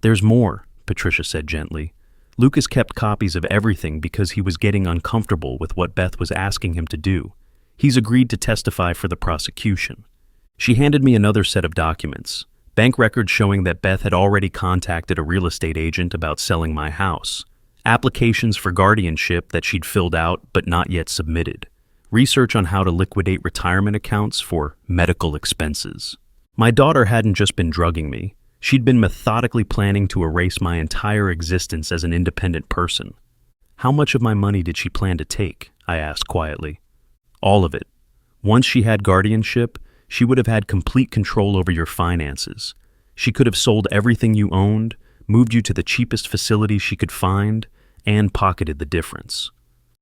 "There's more," Patricia said gently. "Lucas kept copies of everything because he was getting uncomfortable with what Beth was asking him to do. He's agreed to testify for the prosecution." She handed me another set of documents, bank records showing that Beth had already contacted a real estate agent about selling my house, applications for guardianship that she'd filled out but not yet submitted, research on how to liquidate retirement accounts for medical expenses. My daughter hadn't just been drugging me. She'd been methodically planning to erase my entire existence as an independent person. "How much of my money did she plan to take?" I asked quietly. "All of it. Once she had guardianship, she would have had complete control over your finances. She could have sold everything you owned, moved you to the cheapest facility she could find, and pocketed the difference."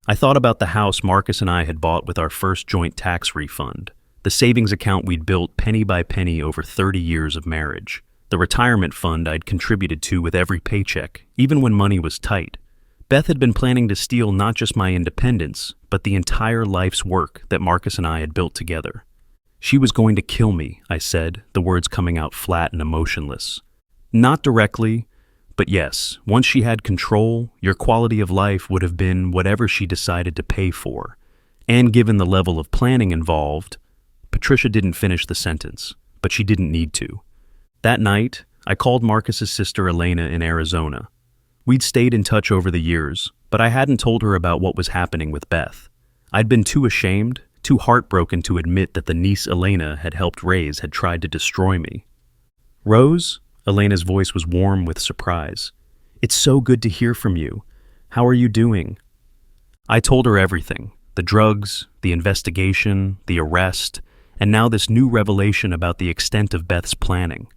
I thought about the house Marcus and I had bought with our first joint tax refund, the savings account we'd built penny by penny over 30 years of marriage, the retirement fund I'd contributed to with every paycheck, even when money was tight. Beth had been planning to steal not just my independence, but the entire life's work that Marcus and I had built together. She was going to kill me, I said, the words coming out flat and emotionless. Not directly, but yes, once she had control, your quality of life would have been whatever she decided to pay for. And given the level of planning involved, Patricia didn't finish the sentence, but she didn't need to. That night, I called Marcus's sister Elena in Arizona. We'd stayed in touch over the years, but I hadn't told her about what was happening with Beth. I'd been too ashamed, too heartbroken to admit that the niece Elena had helped raise had tried to destroy me. "Rose?" Elena's voice was warm with surprise. "It's so good to hear from you. How are you doing?" I told her everything. The drugs, the investigation, the arrest, and now this new revelation about the extent of Beth's planning.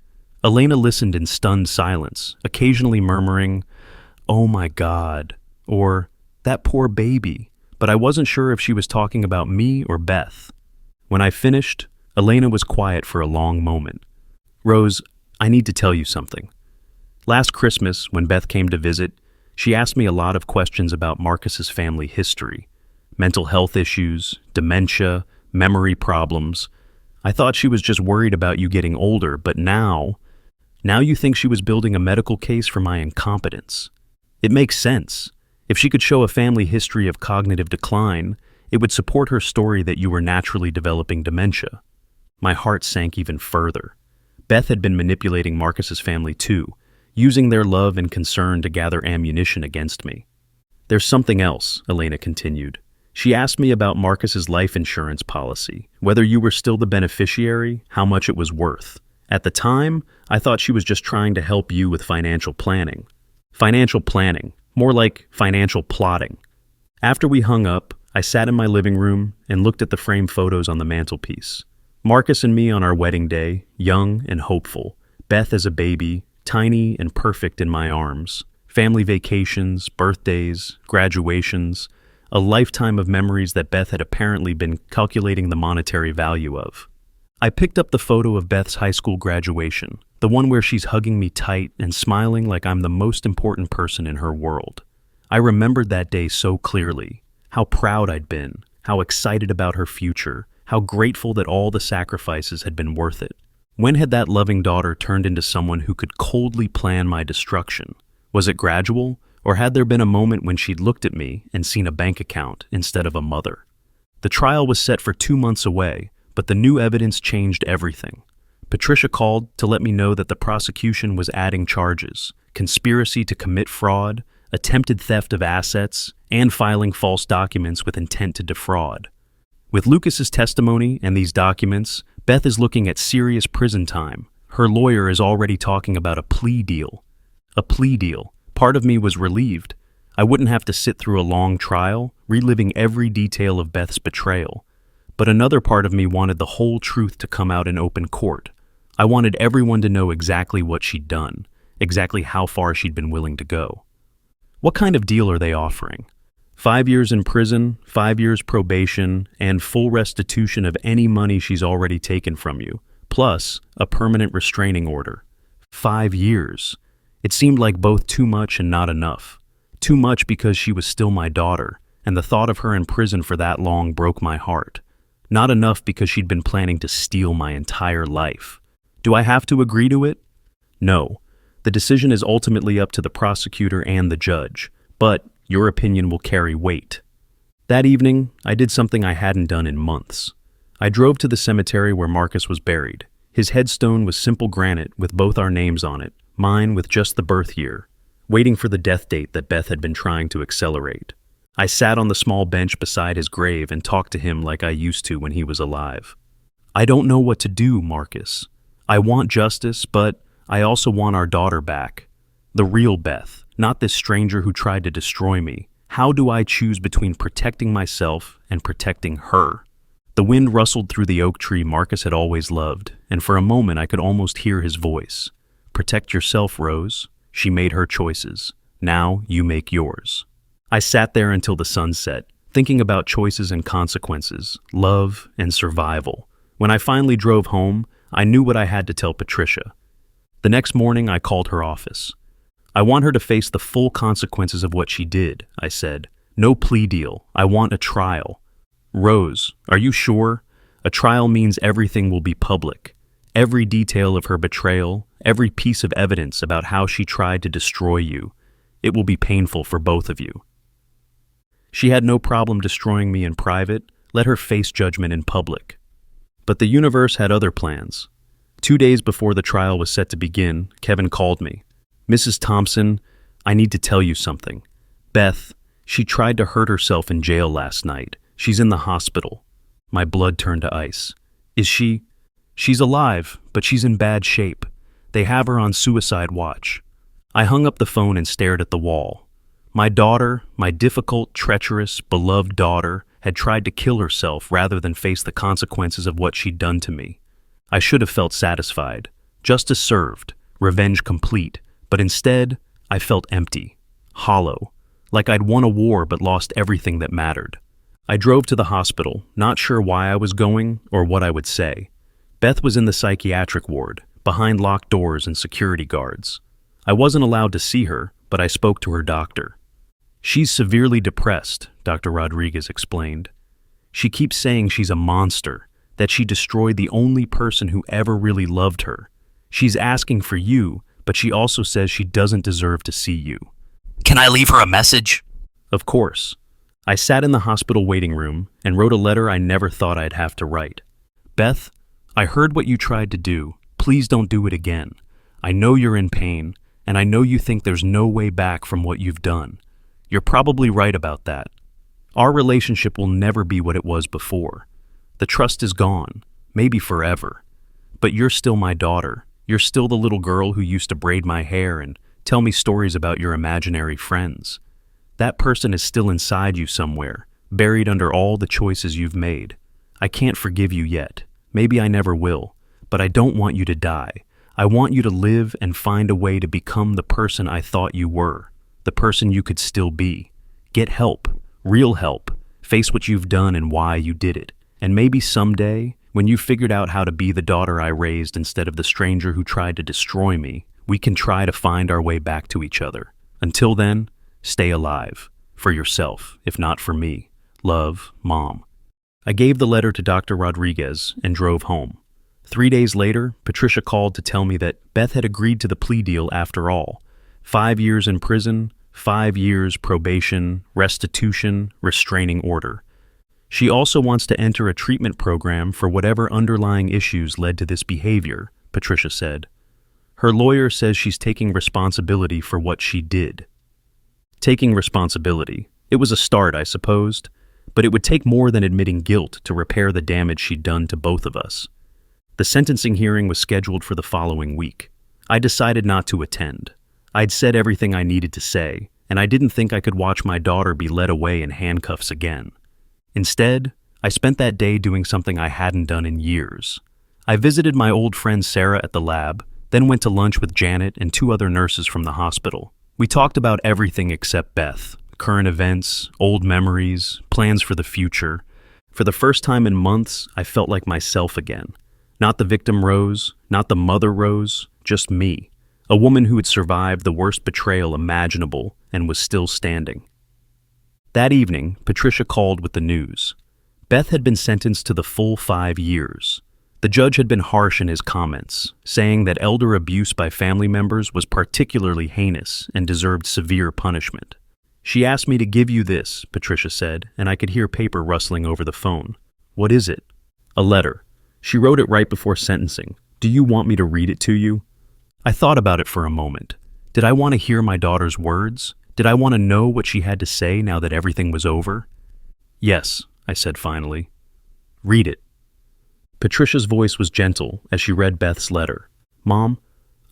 Elena listened in stunned silence, occasionally murmuring, "Oh my God," or "That poor baby," but I wasn't sure if she was talking about me or Beth. When I finished, Elena was quiet for a long moment. "Rose, I need to tell you something. Last Christmas, when Beth came to visit, she asked me a lot of questions about Marcus's family history. Mental health issues, dementia, memory problems. I thought she was just worried about you getting older, but now you think she was building a medical case for my incompetence. It makes sense. If she could show a family history of cognitive decline, it would support her story that you were naturally developing dementia." My heart sank even further. Beth had been manipulating Marcus's family too, using their love and concern to gather ammunition against me. "There's something else," Elena continued. "She asked me about Marcus's life insurance policy, whether you were still the beneficiary, how much it was worth. At the time, I thought she was just trying to help you with financial planning." Financial planning, more like financial plotting. After we hung up, I sat in my living room and looked at the framed photos on the mantelpiece. Marcus and me on our wedding day, young and hopeful. Beth as a baby, tiny and perfect in my arms. Family vacations, birthdays, graduations, a lifetime of memories that Beth had apparently been calculating the monetary value of. I picked up the photo of Beth's high school graduation, the one where she's hugging me tight and smiling like I'm the most important person in her world. I remembered that day so clearly, how proud I'd been, how excited about her future, how grateful that all the sacrifices had been worth it. When had that loving daughter turned into someone who could coldly plan my destruction? Was it gradual, or had there been a moment when she'd looked at me and seen a bank account instead of a mother? The trial was set for 2 months away, but the new evidence changed everything. Patricia called to let me know that the prosecution was adding charges: conspiracy to commit fraud, attempted theft of assets, and filing false documents with intent to defraud. With Lucas's testimony and these documents, Beth is looking at serious prison time. Her lawyer is already talking about a plea deal. A plea deal. Part of me was relieved. I wouldn't have to sit through a long trial, reliving every detail of Beth's betrayal. But another part of me wanted the whole truth to come out in open court. I wanted everyone to know exactly what she'd done, exactly how far she'd been willing to go. What kind of deal are they offering? 5 years in prison, 5 years probation, and full restitution of any money she's already taken from you, plus a permanent restraining order. 5 years. It seemed like both too much and not enough. Too much because she was still my daughter, and the thought of her in prison for that long broke my heart. Not enough because she'd been planning to steal my entire life. Do I have to agree to it? No. The decision is ultimately up to the prosecutor and the judge, but your opinion will carry weight. That evening, I did something I hadn't done in months. I drove to the cemetery where Marcus was buried. His headstone was simple granite with both our names on it, mine with just the birth year, waiting for the death date that Beth had been trying to accelerate. I sat on the small bench beside his grave and talked to him like I used to when he was alive. "I don't know what to do, Marcus. I want justice, but I also want our daughter back. The real Beth, not this stranger who tried to destroy me. How do I choose between protecting myself and protecting her?" The wind rustled through the oak tree Marcus had always loved, and for a moment I could almost hear his voice. "Protect yourself, Rose. She made her choices. Now you make yours." I sat there until the sun set, thinking about choices and consequences, love and survival. When I finally drove home, I knew what I had to tell Patricia. The next morning, I called her office. I want her to face the full consequences of what she did, I said. No plea deal. I want a trial. Rose, are you sure? A trial means everything will be public. Every detail of her betrayal, every piece of evidence about how she tried to destroy you. It will be painful for both of you. She had no problem destroying me in private. Let her face judgment in public. But the universe had other plans. 2 days before the trial was set to begin, Kevin called me. Mrs. Thompson, I need to tell you something. Beth, she tried to hurt herself in jail last night. She's in the hospital. My blood turned to ice. Is she? She's alive, but she's in bad shape. They have her on suicide watch. I hung up the phone and stared at the wall. My daughter, my difficult, treacherous, beloved daughter, had tried to kill herself rather than face the consequences of what she'd done to me. I should have felt satisfied. Justice served. Revenge complete. But instead, I felt empty. Hollow. Like I'd won a war but lost everything that mattered. I drove to the hospital, not sure why I was going or what I would say. Beth was in the psychiatric ward, behind locked doors and security guards. I wasn't allowed to see her, but I spoke to her doctor. She's severely depressed, Dr. Rodriguez explained. She keeps saying she's a monster, that she destroyed the only person who ever really loved her. She's asking for you, but she also says she doesn't deserve to see you. Can I leave her a message? Of course. I sat in the hospital waiting room and wrote a letter I never thought I'd have to write. Beth, I heard what you tried to do. Please don't do it again. I know you're in pain, and I know you think there's no way back from what you've done. You're probably right about that. Our relationship will never be what it was before. The trust is gone, maybe forever. But you're still my daughter. You're still the little girl who used to braid my hair and tell me stories about your imaginary friends. That person is still inside you somewhere, buried under all the choices you've made. I can't forgive you yet. Maybe I never will. But I don't want you to die. I want you to live and find a way to become the person I thought you were, the person you could still be. Get help, real help. Face what you've done and why you did it. And maybe someday, when you've figured out how to be the daughter I raised instead of the stranger who tried to destroy me, we can try to find our way back to each other. Until then, stay alive. For yourself, if not for me. Love, Mom. I gave the letter to Dr. Rodriguez and drove home. 3 days later, Patricia called to tell me that Beth had agreed to the plea deal after all. 5 years in prison, 5 years probation, restitution, restraining order. She also wants to enter a treatment program for whatever underlying issues led to this behavior, Patricia said. Her lawyer says she's taking responsibility for what she did. Taking responsibility. It was a start, I supposed, but it would take more than admitting guilt to repair the damage she'd done to both of us. The sentencing hearing was scheduled for the following week. I decided not to attend. I'd said everything I needed to say, and I didn't think I could watch my daughter be led away in handcuffs again. Instead, I spent that day doing something I hadn't done in years. I visited my old friend Sarah at the lab, then went to lunch with Janet and 2 other nurses from the hospital. We talked about everything except Beth, current events, old memories, plans for the future. For the first time in months, I felt like myself again. Not the victim Rose, not the mother Rose, just me. A woman who had survived the worst betrayal imaginable and was still standing. That evening, Patricia called with the news. Beth had been sentenced to the full 5 years. The judge had been harsh in his comments, saying that elder abuse by family members was particularly heinous and deserved severe punishment. She asked me to give you this, Patricia said, and I could hear paper rustling over the phone. What is it? A letter. She wrote it right before sentencing. Do you want me to read it to you? I thought about it for a moment. Did I want to hear my daughter's words? Did I want to know what she had to say now that everything was over? Yes, I said finally. Read it. Patricia's voice was gentle as she read Beth's letter. Mom,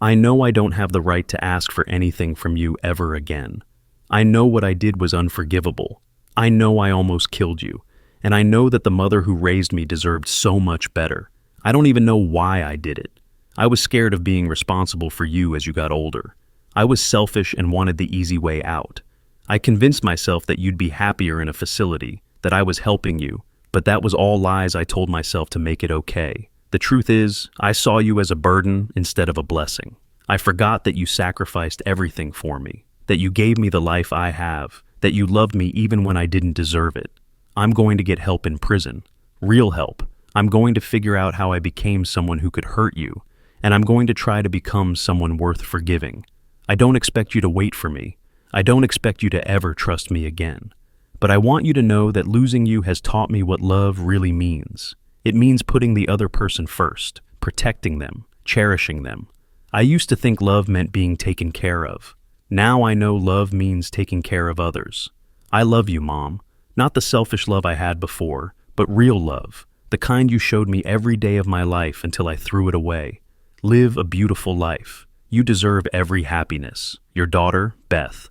I know I don't have the right to ask for anything from you ever again. I know what I did was unforgivable. I know I almost killed you. And I know that the mother who raised me deserved so much better. I don't even know why I did it. I was scared of being responsible for you as you got older. I was selfish and wanted the easy way out. I convinced myself that you'd be happier in a facility, that I was helping you, but that was all lies I told myself to make it okay. The truth is, I saw you as a burden instead of a blessing. I forgot that you sacrificed everything for me, that you gave me the life I have, that you loved me even when I didn't deserve it. I'm going to get help in prison. Real help. I'm going to figure out how I became someone who could hurt you, and I'm going to try to become someone worth forgiving. I don't expect you to wait for me. I don't expect you to ever trust me again. But I want you to know that losing you has taught me what love really means. It means putting the other person first, protecting them, cherishing them. I used to think love meant being taken care of. Now I know love means taking care of others. I love you, Mom. Not the selfish love I had before, but real love, the kind you showed me every day of my life until I threw it away. Live a beautiful life. You deserve every happiness. Your daughter, Beth.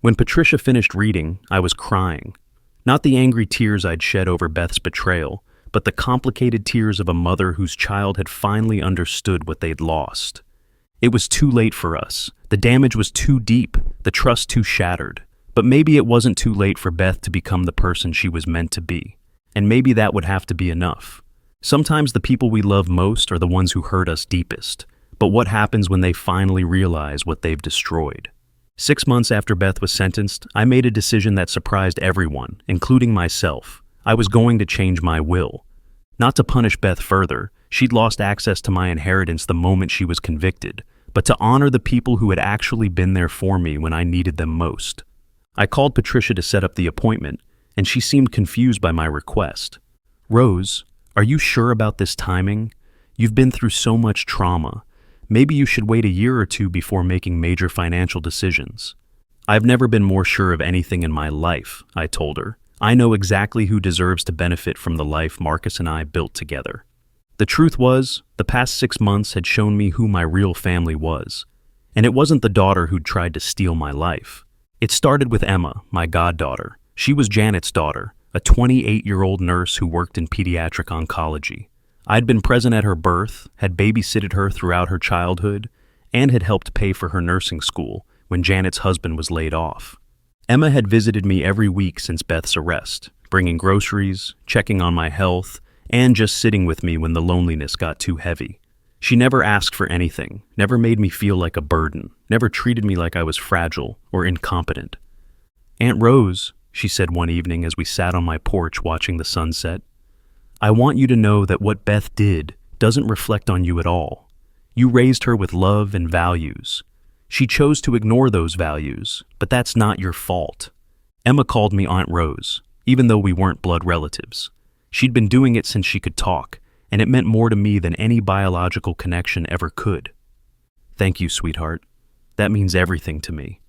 When Patricia finished reading, I was crying. Not the angry tears I'd shed over Beth's betrayal, but the complicated tears of a mother whose child had finally understood what they'd lost. It was too late for us. The damage was too deep, the trust too shattered. But maybe it wasn't too late for Beth to become the person she was meant to be. And maybe that would have to be enough. Sometimes the people we love most are the ones who hurt us deepest. But what happens when they finally realize what they've destroyed? 6 months after Beth was sentenced, I made a decision that surprised everyone, including myself. I was going to change my will. Not to punish Beth further, she'd lost access to my inheritance the moment she was convicted, but to honor the people who had actually been there for me when I needed them most. I called Patricia to set up the appointment, and she seemed confused by my request. "Rose, are you sure about this timing? You've been through so much trauma. Maybe you should wait a year or two before making major financial decisions." "I've never been more sure of anything in my life," I told her. "I know exactly who deserves to benefit from the life Marcus and I built together." The truth was, the past 6 months had shown me who my real family was. And it wasn't the daughter who'd tried to steal my life. It started with Emma, my goddaughter. She was Janet's daughter, a 28-year-old nurse who worked in pediatric oncology. I'd been present at her birth, had babysitted her throughout her childhood, and had helped pay for her nursing school when Janet's husband was laid off. Emma had visited me every week since Beth's arrest, bringing groceries, checking on my health, and just sitting with me when the loneliness got too heavy. She never asked for anything, never made me feel like a burden, never treated me like I was fragile or incompetent. "Aunt Rose," she said one evening as we sat on my porch watching the sunset, "I want you to know that what Beth did doesn't reflect on you at all. You raised her with love and values. She chose to ignore those values, but that's not your fault." Emma called me Aunt Rose, even though we weren't blood relatives. She'd been doing it since she could talk, and it meant more to me than any biological connection ever could. "Thank you, sweetheart. That means everything to me."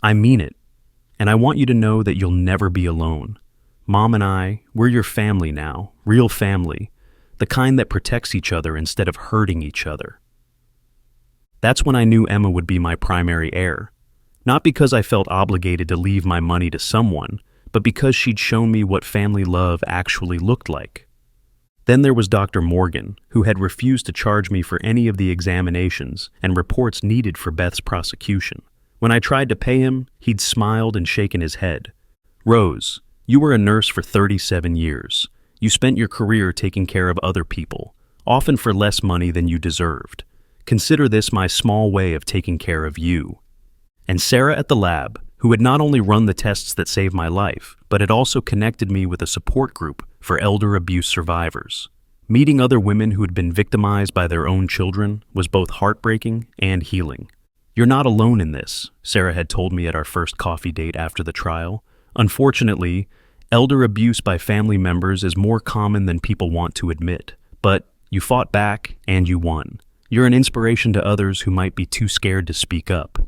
"I mean it, and I want you to know that you'll never be alone. Mom and I, we're your family now, real family, the kind that protects each other instead of hurting each other." That's when I knew Emma would be my primary heir. Not because I felt obligated to leave my money to someone, but because she'd shown me what family love actually looked like. Then there was Dr. Morgan, who had refused to charge me for any of the examinations and reports needed for Beth's prosecution. When I tried to pay him, he'd smiled and shaken his head. "Rose, you were a nurse for 37 years. You spent your career taking care of other people, often for less money than you deserved. Consider this my small way of taking care of you." And Sarah at the lab, who had not only run the tests that saved my life, but had also connected me with a support group for elder abuse survivors. Meeting other women who had been victimized by their own children was both heartbreaking and healing. "You're not alone in this," Sarah had told me at our first coffee date after the trial. "Unfortunately, elder abuse by family members is more common than people want to admit. But you fought back and you won. You're an inspiration to others who might be too scared to speak up."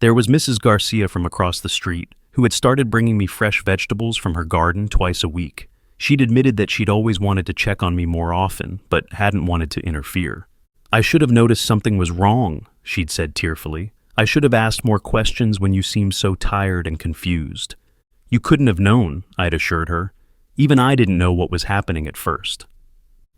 There was Mrs. Garcia from across the street, who had started bringing me fresh vegetables from her garden twice a week. She'd admitted that she'd always wanted to check on me more often, but hadn't wanted to interfere. "I should have noticed something was wrong," she'd said tearfully. "I should have asked more questions when you seemed so tired and confused." "You couldn't have known," I'd assured her. "Even I didn't know what was happening at first."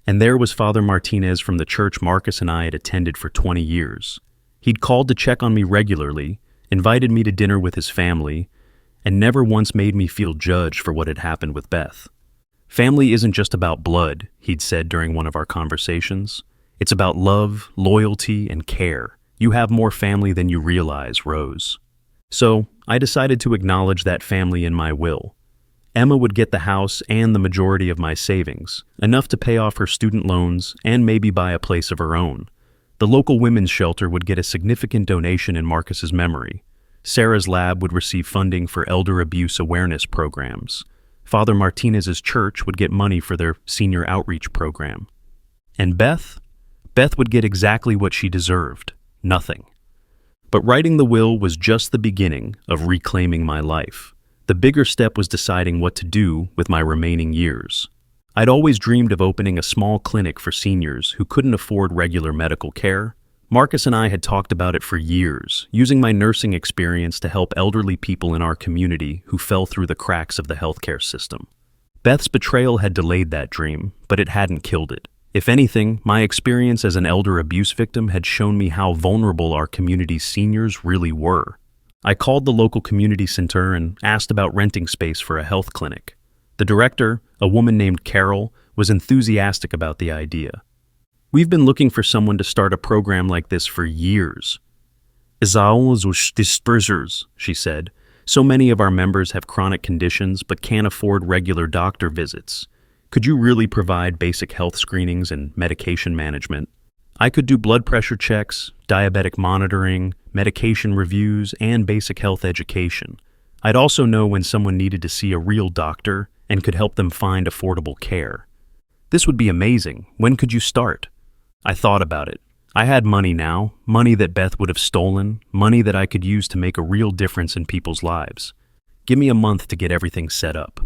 And there was Father Martinez from the church Marcus and I had attended for 20 years. He'd called to check on me regularly, invited me to dinner with his family, and never once made me feel judged for what had happened with Beth. "Family isn't just about blood," he'd said during one of our conversations. "It's about love, loyalty, and care. You have more family than you realize, Rose. So, I decided to acknowledge that family in my will. Emma would get the house and the majority of my savings, enough to pay off her student loans and maybe buy a place of her own. The local women's shelter would get a significant donation in Marcus's memory. Sarah's lab would receive funding for elder abuse awareness programs. Father Martinez's church would get money for their senior outreach program. And Beth? Beth would get exactly what she deserved, nothing. But writing the will was just the beginning of reclaiming my life. The bigger step was deciding what to do with my remaining years. I'd always dreamed of opening a small clinic for seniors who couldn't afford regular medical care. Marcus and I had talked about it for years, using my nursing experience to help elderly people in our community who fell through the cracks of the healthcare system. Beth's betrayal had delayed that dream, but it hadn't killed it. If anything, my experience as an elder abuse victim had shown me how vulnerable our community's seniors really were. I called the local community center and asked about renting space for a health clinic. The director, a woman named Carol, was enthusiastic about the idea. "We've been looking for someone to start a program like this for years." She said. "So many of our members have chronic conditions but can't afford regular doctor visits. Could you really provide basic health screenings and medication management? I could do blood pressure checks, diabetic monitoring, medication reviews, and basic health education. I'd also know when someone needed to see a real doctor and could help them find affordable care. This would be amazing. When could you start?" I thought about it. I had money now, money that Beth would have stolen, money that I could use to make a real difference in people's lives. Give me a month to get everything set up.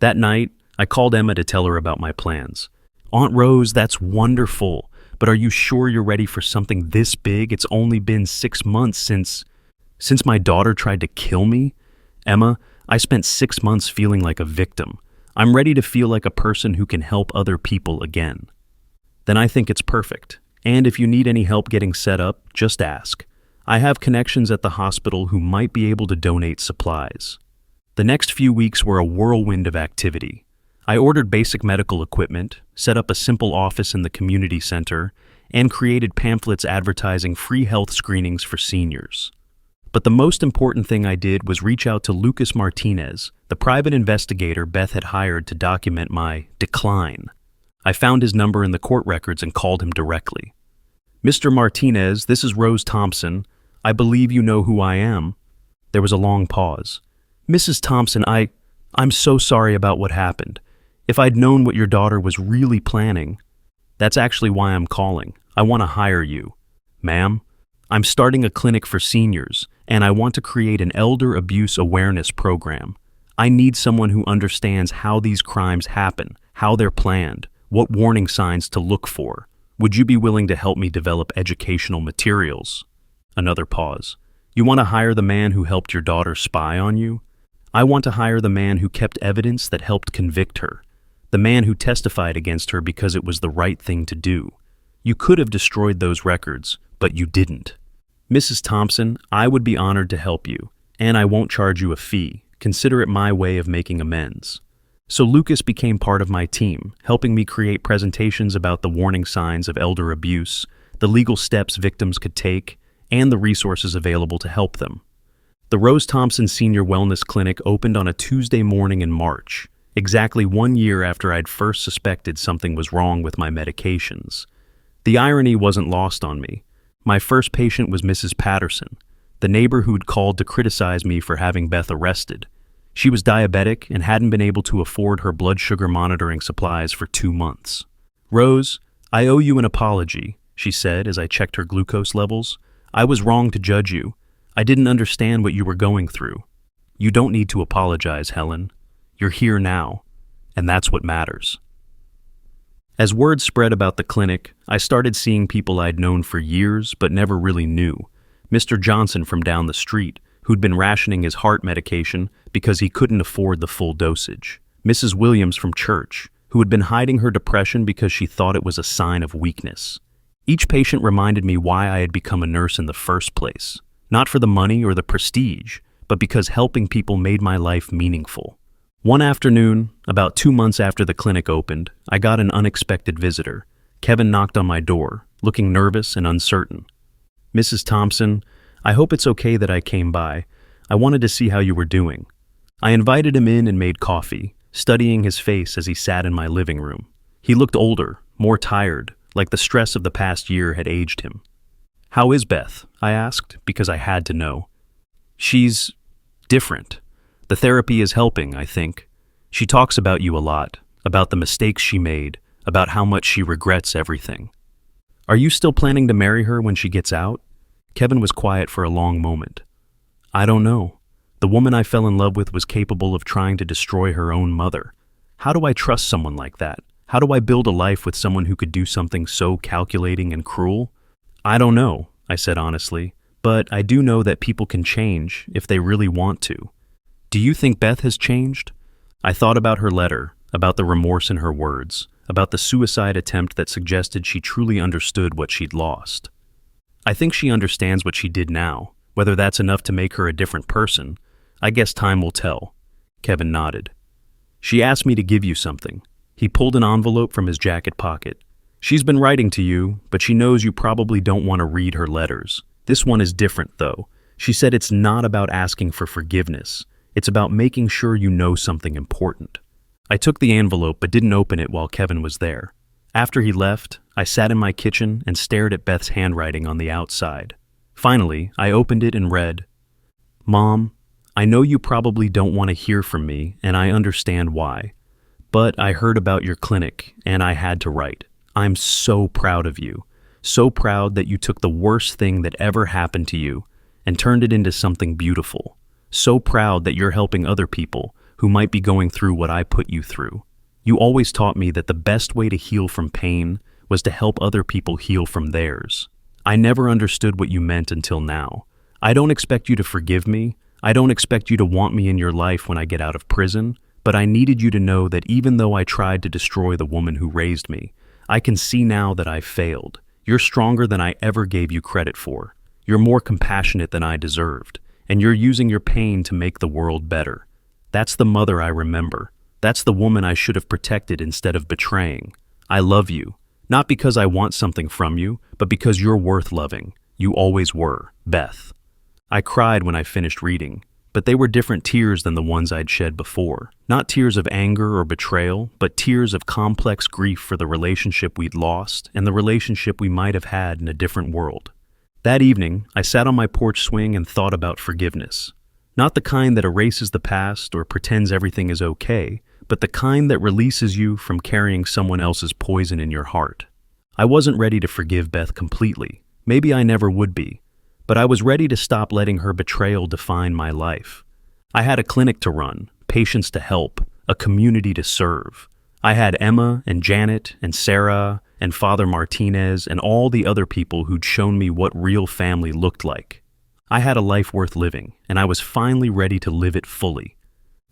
That night, I called Emma to tell her about my plans. "Aunt Rose, that's wonderful, but are you sure you're ready for something this big? It's only been 6 months since my daughter tried to kill me. Emma, I spent 6 months feeling like a victim. I'm ready to feel like a person who can help other people again." "Then I think it's perfect. And if you need any help getting set up, just ask. I have connections at the hospital who might be able to donate supplies." The next few weeks were a whirlwind of activity. I ordered basic medical equipment, set up a simple office in the community center, and created pamphlets advertising free health screenings for seniors. But the most important thing I did was reach out to Lucas Martinez, the private investigator Beth had hired to document my decline. I found his number in the court records and called him directly. "Mr. Martinez, this is Rose Thompson. I believe you know who I am." There was a long pause. "Mrs. Thompson, I'm so sorry about what happened. If I'd known what your daughter was really planning..." "That's actually why I'm calling. I want to hire you." "Ma'am, I'm starting a clinic for seniors, and I want to create an elder abuse awareness program. I need someone who understands how these crimes happen, how they're planned, what warning signs to look for. Would you be willing to help me develop educational materials?" Another pause. "You want to hire the man who helped your daughter spy on you? I want to hire the man who kept evidence that helped convict her. The man who testified against her because it was the right thing to do. You could have destroyed those records, but you didn't. Mrs. Thompson, I would be honored to help you, and I won't charge you a fee. Consider it my way of making amends." So Lucas became part of my team, helping me create presentations about the warning signs of elder abuse, the legal steps victims could take, and the resources available to help them. The Rose Thompson Senior Wellness Clinic opened on a Tuesday morning in March, exactly 1 year after I'd first suspected something was wrong with my medications. The irony wasn't lost on me. My first patient was Mrs. Patterson, the neighbor who'd called to criticize me for having Beth arrested. She was diabetic and hadn't been able to afford her blood sugar monitoring supplies for 2 months. "Rose, I owe you an apology," she said as I checked her glucose levels. "I was wrong to judge you. I didn't understand what you were going through." "You don't need to apologize, Helen. You're here now, and that's what matters." As word spread about the clinic, I started seeing people I'd known for years but never really knew. Mr. Johnson from down the street, who'd been rationing his heart medication because he couldn't afford the full dosage. Mrs. Williams from church, who had been hiding her depression because she thought it was a sign of weakness. Each patient reminded me why I had become a nurse in the first place. Not for the money or the prestige, but because helping people made my life meaningful. One afternoon, about 2 months after the clinic opened, I got an unexpected visitor. Kevin knocked on my door, looking nervous and uncertain. Mrs. Thompson, I hope it's okay that I came by. I wanted to see how you were doing. I invited him in and made coffee, studying his face as he sat in my living room. He looked older, more tired, like the stress of the past year had aged him. How is Beth? I asked, because I had to know. She's different. The therapy is helping, I think. She talks about you a lot, about the mistakes she made, about how much she regrets everything. Are you still planning to marry her when she gets out? Kevin was quiet for a long moment. I don't know. The woman I fell in love with was capable of trying to destroy her own mother. How do I trust someone like that? How do I build a life with someone who could do something so calculating and cruel? I don't know, I said honestly, but I do know that people can change if they really want to. Do you think Beth has changed? I thought about her letter, about the remorse in her words, about the suicide attempt that suggested she truly understood what she'd lost. I think she understands what she did now. Whether that's enough to make her a different person, I guess time will tell. Kevin nodded. She asked me to give you something. He pulled an envelope from his jacket pocket. She's been writing to you, but she knows you probably don't want to read her letters. This one is different, though. She said it's not about asking for forgiveness. It's about making sure you know something important. I took the envelope but didn't open it while Kevin was there. After he left, I sat in my kitchen and stared at Beth's handwriting on the outside. Finally, I opened it and read, Mom, I know you probably don't want to hear from me, and I understand why. But I heard about your clinic, and I had to write. I'm so proud of you. So proud that you took the worst thing that ever happened to you and turned it into something beautiful. So proud that you're helping other people who might be going through what I put you through. You always taught me that the best way to heal from pain was to help other people heal from theirs. I never understood what you meant until now. I don't expect you to forgive me. I don't expect you to want me in your life when I get out of prison, but I needed you to know that even though I tried to destroy the woman who raised me, I can see now that I failed. You're stronger than I ever gave you credit for. You're more compassionate than I deserved, and you're using your pain to make the world better. That's the mother I remember. That's the woman I should have protected instead of betraying. I love you, not because I want something from you, but because you're worth loving. You always were, Beth. I cried when I finished reading, but they were different tears than the ones I'd shed before. Not tears of anger or betrayal, but tears of complex grief for the relationship we'd lost and the relationship we might have had in a different world. That evening, I sat on my porch swing and thought about forgiveness. Not the kind that erases the past or pretends everything is okay, but the kind that releases you from carrying someone else's poison in your heart. I wasn't ready to forgive Beth completely. Maybe I never would be. But I was ready to stop letting her betrayal define my life. I had a clinic to run, patients to help, a community to serve. I had Emma and Janet and Sarah and Father Martinez and all the other people who'd shown me what real family looked like. I had a life worth living, and I was finally ready to live it fully.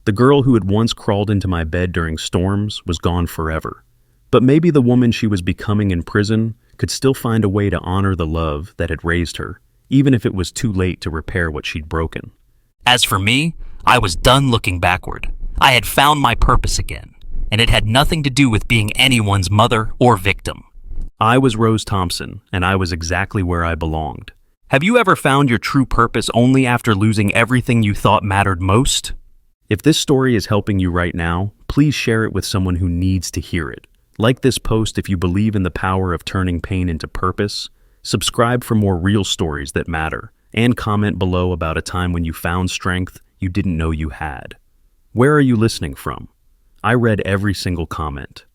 The girl who had once crawled into my bed during storms was gone forever. But maybe the woman she was becoming in prison could still find a way to honor the love that had raised her, even if it was too late to repair what she'd broken. As for me, I was done looking backward. I had found my purpose again, and it had nothing to do with being anyone's mother or victim. I was Rose Thompson, and I was exactly where I belonged. Have you ever found your true purpose only after losing everything you thought mattered most? If this story is helping you right now, please share it with someone who needs to hear it. Like this post if you believe in the power of turning pain into purpose. Subscribe for more real stories that matter, and comment below about a time when you found strength you didn't know you had. Where are you listening from? I read every single comment.